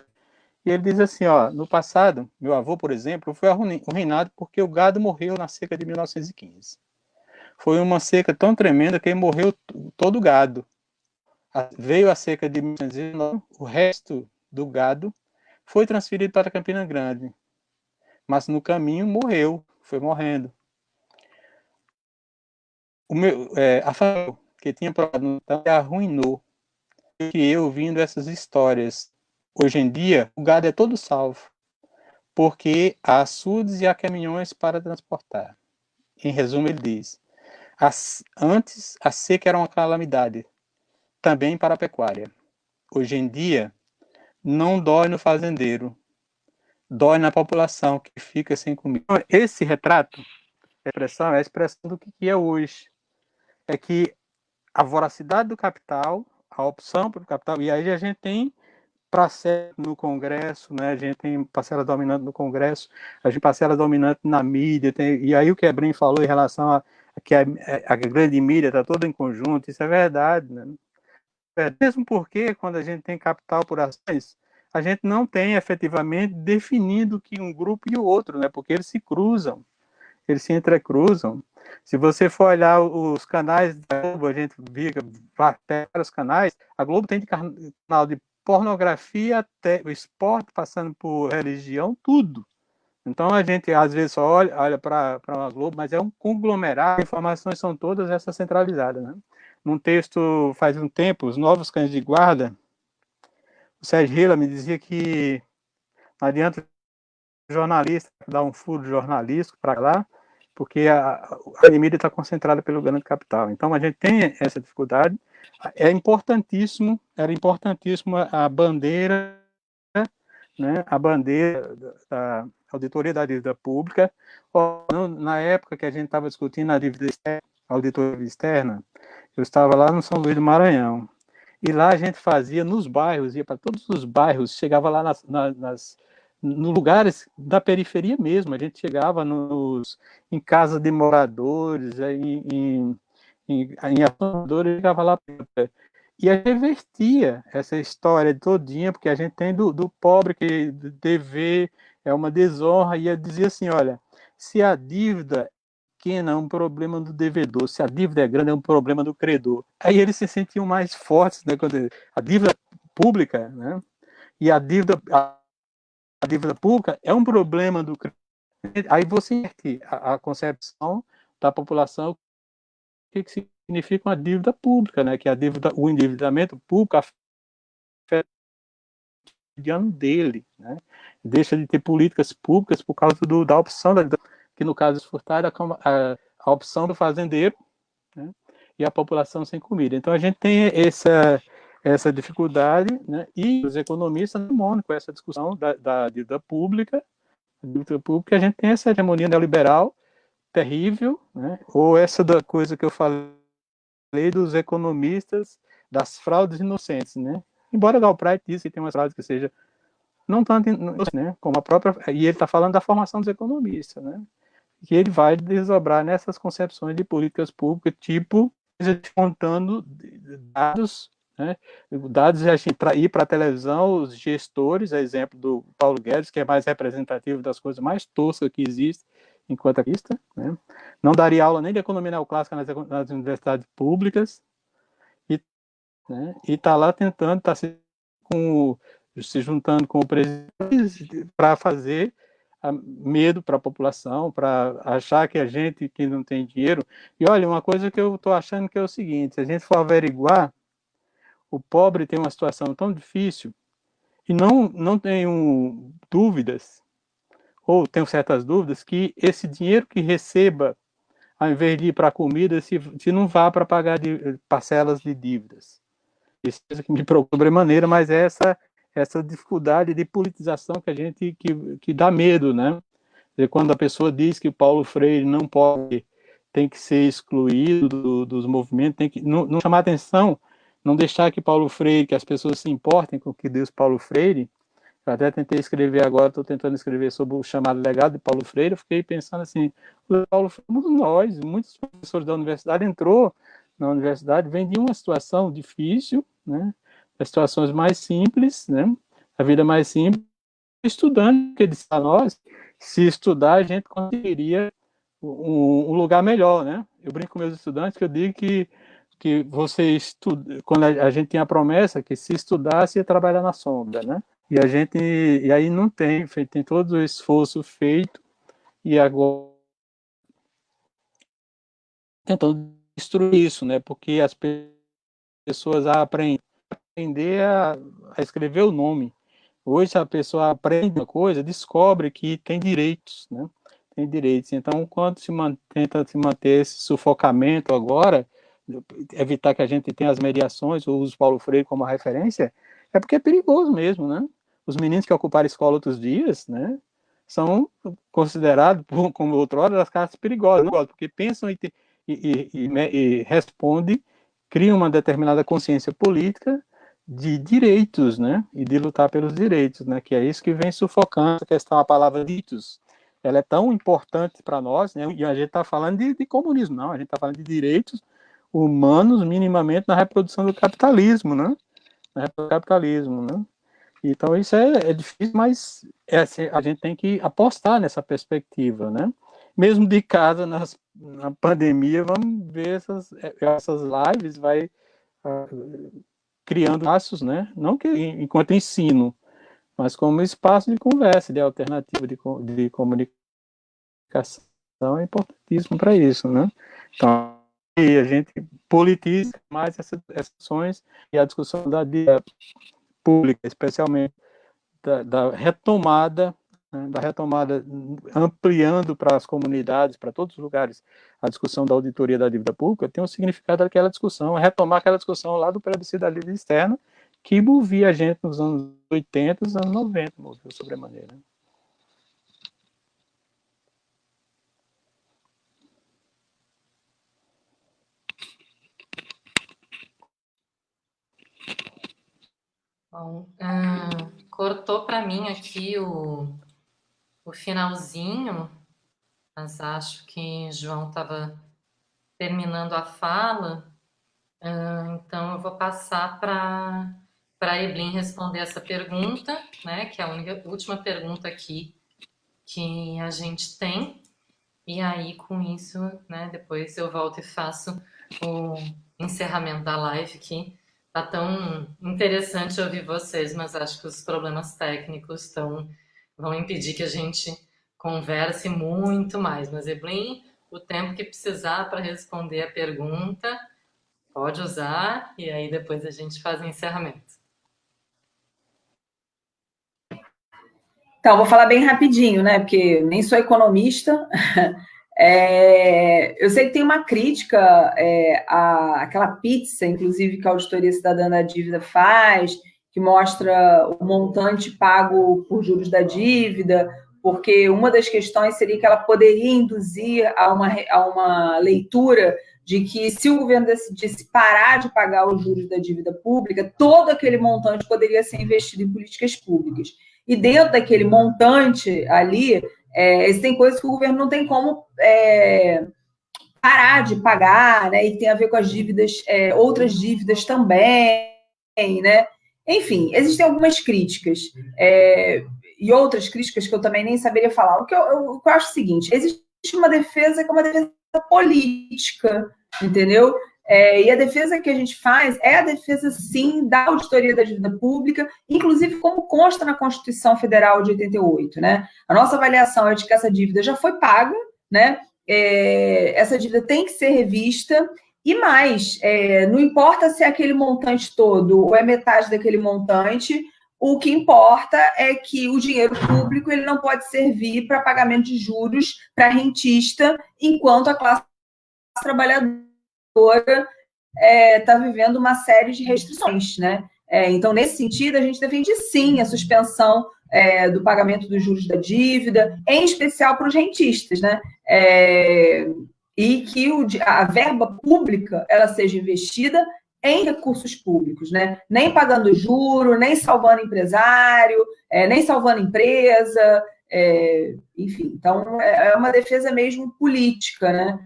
E ele diz assim, ó, no passado, meu avô, por exemplo, foi arruinado porque o gado morreu na seca de 1915. Foi uma seca tão tremenda que morreu todo o gado. Veio a seca de 1919, o resto do gado foi transferido para Campina Grande. Mas no caminho morreu, foi morrendo. A família que tinha problema arruinou. Que eu ouvindo essas histórias. Hoje em dia, o gado é todo salvo, porque há açudes e há caminhões para transportar. Em resumo, ele diz, antes a seca era uma calamidade, também para a pecuária. Hoje em dia, não dói no fazendeiro, dói na população que fica sem comida. Esse retrato, é a expressão do que é hoje. É que a voracidade do capital, a opção para o capital, e aí a gente tem parcela no Congresso, né? A gente tem parcela dominante no Congresso, a gente parcela dominante na mídia, e aí o que a Brin falou em relação a que a grande mídia está toda em conjunto, isso é verdade, né? Mesmo porque quando a gente tem capital por ações, a gente não tem efetivamente definido que um grupo e o outro, né? Porque eles se cruzam, eles se entrecruzam. Se você for olhar os canais da Globo, a gente viu vários canais, a Globo tem de canal de pornografia até o esporte, passando por religião, tudo. Então a gente às vezes só olha para a Globo, mas é um conglomerado, as informações são todas essas centralizadas, né? Num texto faz um tempo, Os Novos Cães de Guarda, o Sérgio Hiller me dizia que não adianta o jornalista dar um furo jornalístico para lá, porque a mídia está concentrada pelo grande capital. Então a gente tem essa dificuldade. Era importantíssimo a bandeira, né? A bandeira da auditoria da dívida pública. Na época que a gente estava discutindo a dívida externa, a auditoria externa, eu estava lá no São Luís do Maranhão. E lá a gente fazia nos bairros, ia para todos os bairros, chegava lá nos lugares da periferia mesmo. A gente chegava em casa de moradores, em apoiadores, chegava lá e a gente revertia essa história todinha, porque a gente tem do pobre que dever é uma desonra, e eu dizia assim, olha, se a dívida pequena é um problema do devedor, se a dívida é grande é um problema do credor. Aí eles se sentiam mais fortes, né, quando a dívida pública, né, e a dívida pública é um problema do credor. Aí você inverte a concepção da população, o que significa uma dívida pública, né, que o endividamento público afeta o cotidiano dele, né, deixa de ter políticas públicas por causa da opção que no caso furtar a opção do fazendeiro, né, e a população sem comida. Então a gente tem essa dificuldade, né, e os economistas não com essa discussão da dívida pública, a gente tem essa hegemonia neoliberal terrível, né, ou essa da coisa que eu falei dos economistas das fraudes inocentes, né? Embora Galbraith disse que tem umas fraudes que seja não tanto, né, como a própria, e ele está falando da formação dos economistas, né? Que ele vai desdobrar nessas concepções de políticas públicas, tipo, contando dados, né? Dados para ir para a televisão, os gestores, exemplo do Paulo Guedes, que é mais representativo das coisas mais toscas que existem enquanto artista, né? Não daria aula nem de economia neoclássica nas universidades públicas, e está lá tentando, está se juntando com o presidente para fazer medo para a população, para achar que a gente que não tem dinheiro. E olha, uma coisa que eu estou achando que é o seguinte, se a gente for averiguar, o pobre tem uma situação tão difícil e não tenho dúvidas, ou tenho certas dúvidas, que esse dinheiro que receba, ao invés de ir para a comida, se não vá para pagar parcelas de dívidas. Isso é que me preocupa sobremaneira, mas é essa dificuldade de politização que a gente que dá medo, né? E quando a pessoa diz que o Paulo Freire não pode, tem que ser excluído dos movimentos, tem que não chamar atenção, não deixar que Paulo Freire, que as pessoas se importem com o que diz Paulo Freire. Eu até tentei escrever agora, estou tentando escrever sobre o chamado legado de Paulo Freire. Eu fiquei pensando assim, Paulo Freire, nós, muitos professores da universidade, entrou na universidade vem de uma situação difícil, né? As situações mais simples, né? A vida mais simples, estudando, que disse a nós, se estudar a gente conseguiria um lugar melhor, né? Eu brinco com meus estudantes que eu digo que você estuda, quando a gente tem a promessa que se estudasse ia trabalhar na sombra, né? E aí não tem todo o esforço feito e agora tentando destruir isso, né? Porque as pessoas aprender a escrever o nome. Hoje, se a pessoa aprende uma coisa, descobre que tem direitos, né? Tem direitos. Então, quando tenta se manter esse sufocamento agora, evitar que a gente tenha as mediações, ou uso Paulo Freire como referência, é porque é perigoso mesmo, né? Os meninos que ocuparam a escola outros dias, né? São considerados, como outrora, as classes perigosas, não? Porque pensam e respondem, criam uma determinada consciência política de direitos, né? E de lutar pelos direitos, né? Que é isso que vem sufocando a questão, a palavra direitos. Ela é tão importante para nós, né? E a gente está falando de comunismo, não, a gente está falando de direitos humanos minimamente na reprodução do capitalismo, né? Na reprodução do capitalismo, né? Então isso é difícil, mas assim, a gente tem que apostar nessa perspectiva, né? Mesmo de casa, na pandemia, vamos ver essas lives, vai criando laços, né? Não que enquanto ensino, mas como espaço de conversa, de alternativa de comunicação é importantíssimo para isso, né? Então, a gente politiza mais essas ações e a discussão da vida pública, especialmente da retomada, né, da retomada, ampliando para as comunidades, para todos os lugares, a discussão da auditoria da dívida pública, tem um significado daquela discussão, retomar aquela discussão lá do plebiscito da dívida externa, que movia a gente nos anos 80 e nos anos 90, moveu sobremaneira. Bom, cortou para mim aqui o finalzinho, mas acho que João estava terminando a fala, então eu vou passar para a Evelyn responder essa pergunta, né, que é a última pergunta aqui que a gente tem, e aí com isso, né, depois eu volto e faço o encerramento da live, que tá tão interessante ouvir vocês, mas acho que os problemas técnicos vão impedir que a gente converse muito mais. Mas, Evelyn, o tempo que precisar para responder a pergunta, pode usar, e aí depois a gente faz o encerramento. Então, vou falar bem rapidinho, né? Porque nem sou economista. Eu sei que tem uma crítica àquela pizza, inclusive, que a Auditoria Cidadã da Dívida faz, que mostra o montante pago por juros da dívida, porque uma das questões seria que ela poderia induzir a uma leitura de que, se o governo decidisse parar de pagar os juros da dívida pública, todo aquele montante poderia ser investido em políticas públicas. E dentro daquele montante ali, tem coisas que o governo não tem como parar de pagar, né? E que tem a ver com as dívidas, outras dívidas também, né? Enfim, existem algumas críticas, e outras críticas que eu também nem saberia falar. O que eu acho o seguinte: existe uma defesa que é uma defesa política, entendeu? E a defesa que a gente faz é a defesa, sim, da auditoria da dívida pública, inclusive como consta na Constituição Federal de 88, né? A nossa avaliação é de que essa dívida já foi paga, né? Essa dívida tem que ser revista, e mais, não importa se é aquele montante todo ou é metade daquele montante, o que importa é que o dinheiro público ele não pode servir para pagamento de juros para rentista, enquanto a classe trabalhadora está vivendo uma série de restrições, né? Então, nesse sentido, a gente defende, sim, a suspensão do pagamento dos juros da dívida, em especial para os rentistas, né? E que a verba pública ela seja investida em recursos públicos, né? Nem pagando juro, nem salvando empresário, nem salvando empresa, enfim. Então, é uma defesa mesmo política, né?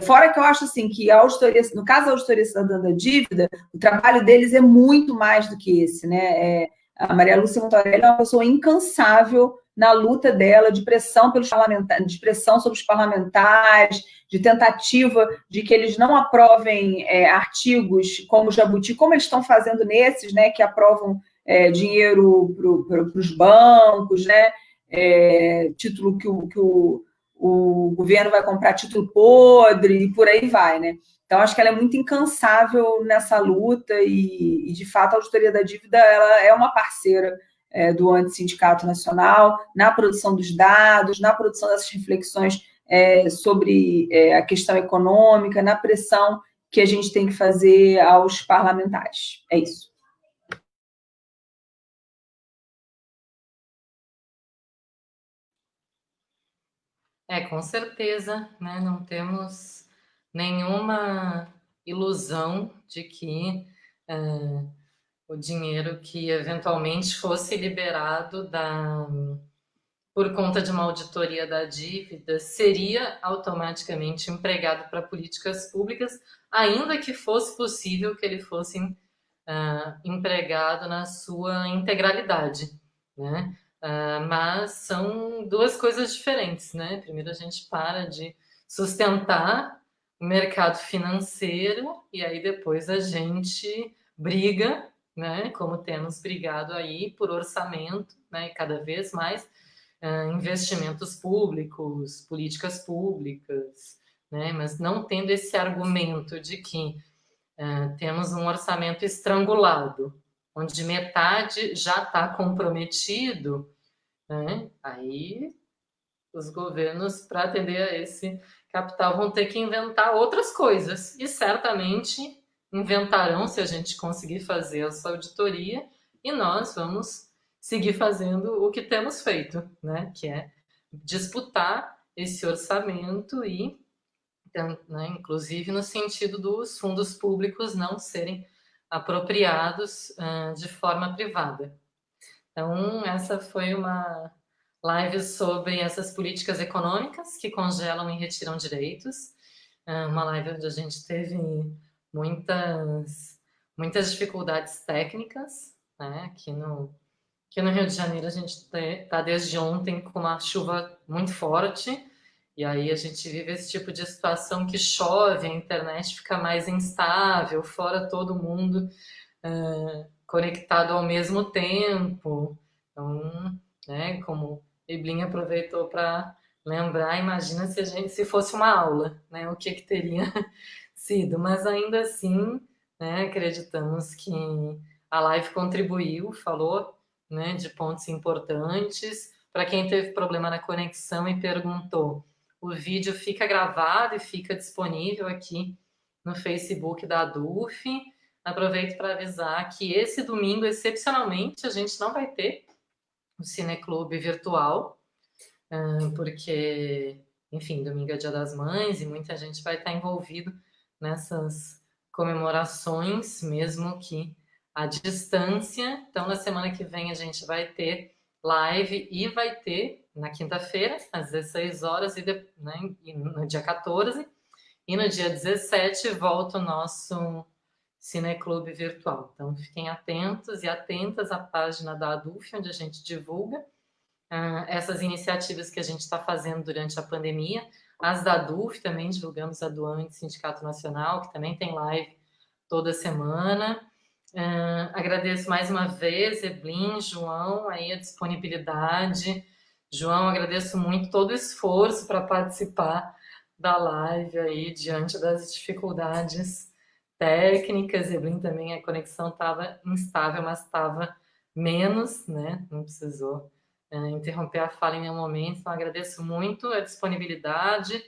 Fora que eu acho assim que a auditoria, no caso da auditoria cidadã da dívida, o trabalho deles é muito mais do que esse, né? A Maria Lúcia Montorelli é uma pessoa incansável na luta dela de pressão pelos parlamentares, de pressão sobre os parlamentares, de tentativa de que eles não aprovem artigos como o Jabuti, como eles estão fazendo nesses, né? Que aprovam dinheiro para os bancos, né? Título que o governo vai comprar título podre e por aí vai, né? Então, acho que ela é muito incansável nessa luta e de fato, a auditoria da dívida ela é uma parceira do Antissindicato Nacional na produção dos dados, na produção dessas reflexões sobre a questão econômica, na pressão que a gente tem que fazer aos parlamentares. É isso. Com certeza, né? Não temos nenhuma ilusão de que o dinheiro que eventualmente fosse liberado por conta de uma auditoria da dívida seria automaticamente empregado para políticas públicas, ainda que fosse possível que ele fosse empregado na sua integralidade, né? Mas são duas coisas diferentes, né? Primeiro a gente para de sustentar o mercado financeiro e aí depois a gente briga, né? Como temos brigado aí por orçamento, né? E cada vez mais investimentos públicos, políticas públicas, né? Mas não tendo esse argumento de que temos um orçamento estrangulado, onde metade já está comprometido, né? Aí os governos, para atender a esse capital, vão ter que inventar outras coisas. E certamente inventarão, se a gente conseguir fazer essa auditoria, e nós vamos seguir fazendo o que temos feito, né? Que é disputar esse orçamento e, né, inclusive no sentido dos fundos públicos não serem apropriados de forma privada. Então, essa foi uma live sobre essas políticas econômicas que congelam e retiram direitos. Uma live onde a gente teve muitas dificuldades técnicas, né? Aqui no Rio de Janeiro a gente está desde ontem com uma chuva muito forte, e aí a gente vive esse tipo de situação que chove, a internet fica mais instável, fora todo mundo conectado ao mesmo tempo. Então, né, como Eblin aproveitou para lembrar, imagina se fosse uma aula, né, o que teria sido. Mas ainda assim, né, acreditamos que a live contribuiu, falou, né, de pontos importantes. Para quem teve problema na conexão e perguntou, o vídeo fica gravado e fica disponível aqui no Facebook da ADUF. Aproveito para avisar que esse domingo, excepcionalmente, a gente não vai ter o Cineclube virtual, porque, enfim, domingo é Dia das Mães e muita gente vai estar envolvido nessas comemorações, mesmo que à distância. Então, na semana que vem, a gente vai ter live e vai ter, na quinta-feira, às 16 horas, e no dia 14, e no dia 17 volta o nosso Cineclube virtual. Então, fiquem atentos e atentas à página da ADUF, onde a gente divulga essas iniciativas que a gente está fazendo durante a pandemia. As da ADUF também, divulgamos a do Antissindicato Nacional, que também tem live toda semana. Agradeço mais uma vez, Eblin, João, aí a disponibilidade. João, agradeço muito todo o esforço para participar da live aí, diante das dificuldades técnicas. Eblin também, a conexão estava instável, mas estava menos, né? Não precisou interromper a fala em nenhum momento. Então, agradeço muito a disponibilidade,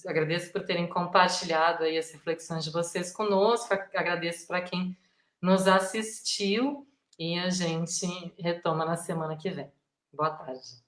agradeço por terem compartilhado aí as reflexões de vocês conosco, agradeço para quem nos assistiu e a gente retoma na semana que vem. Boa tarde.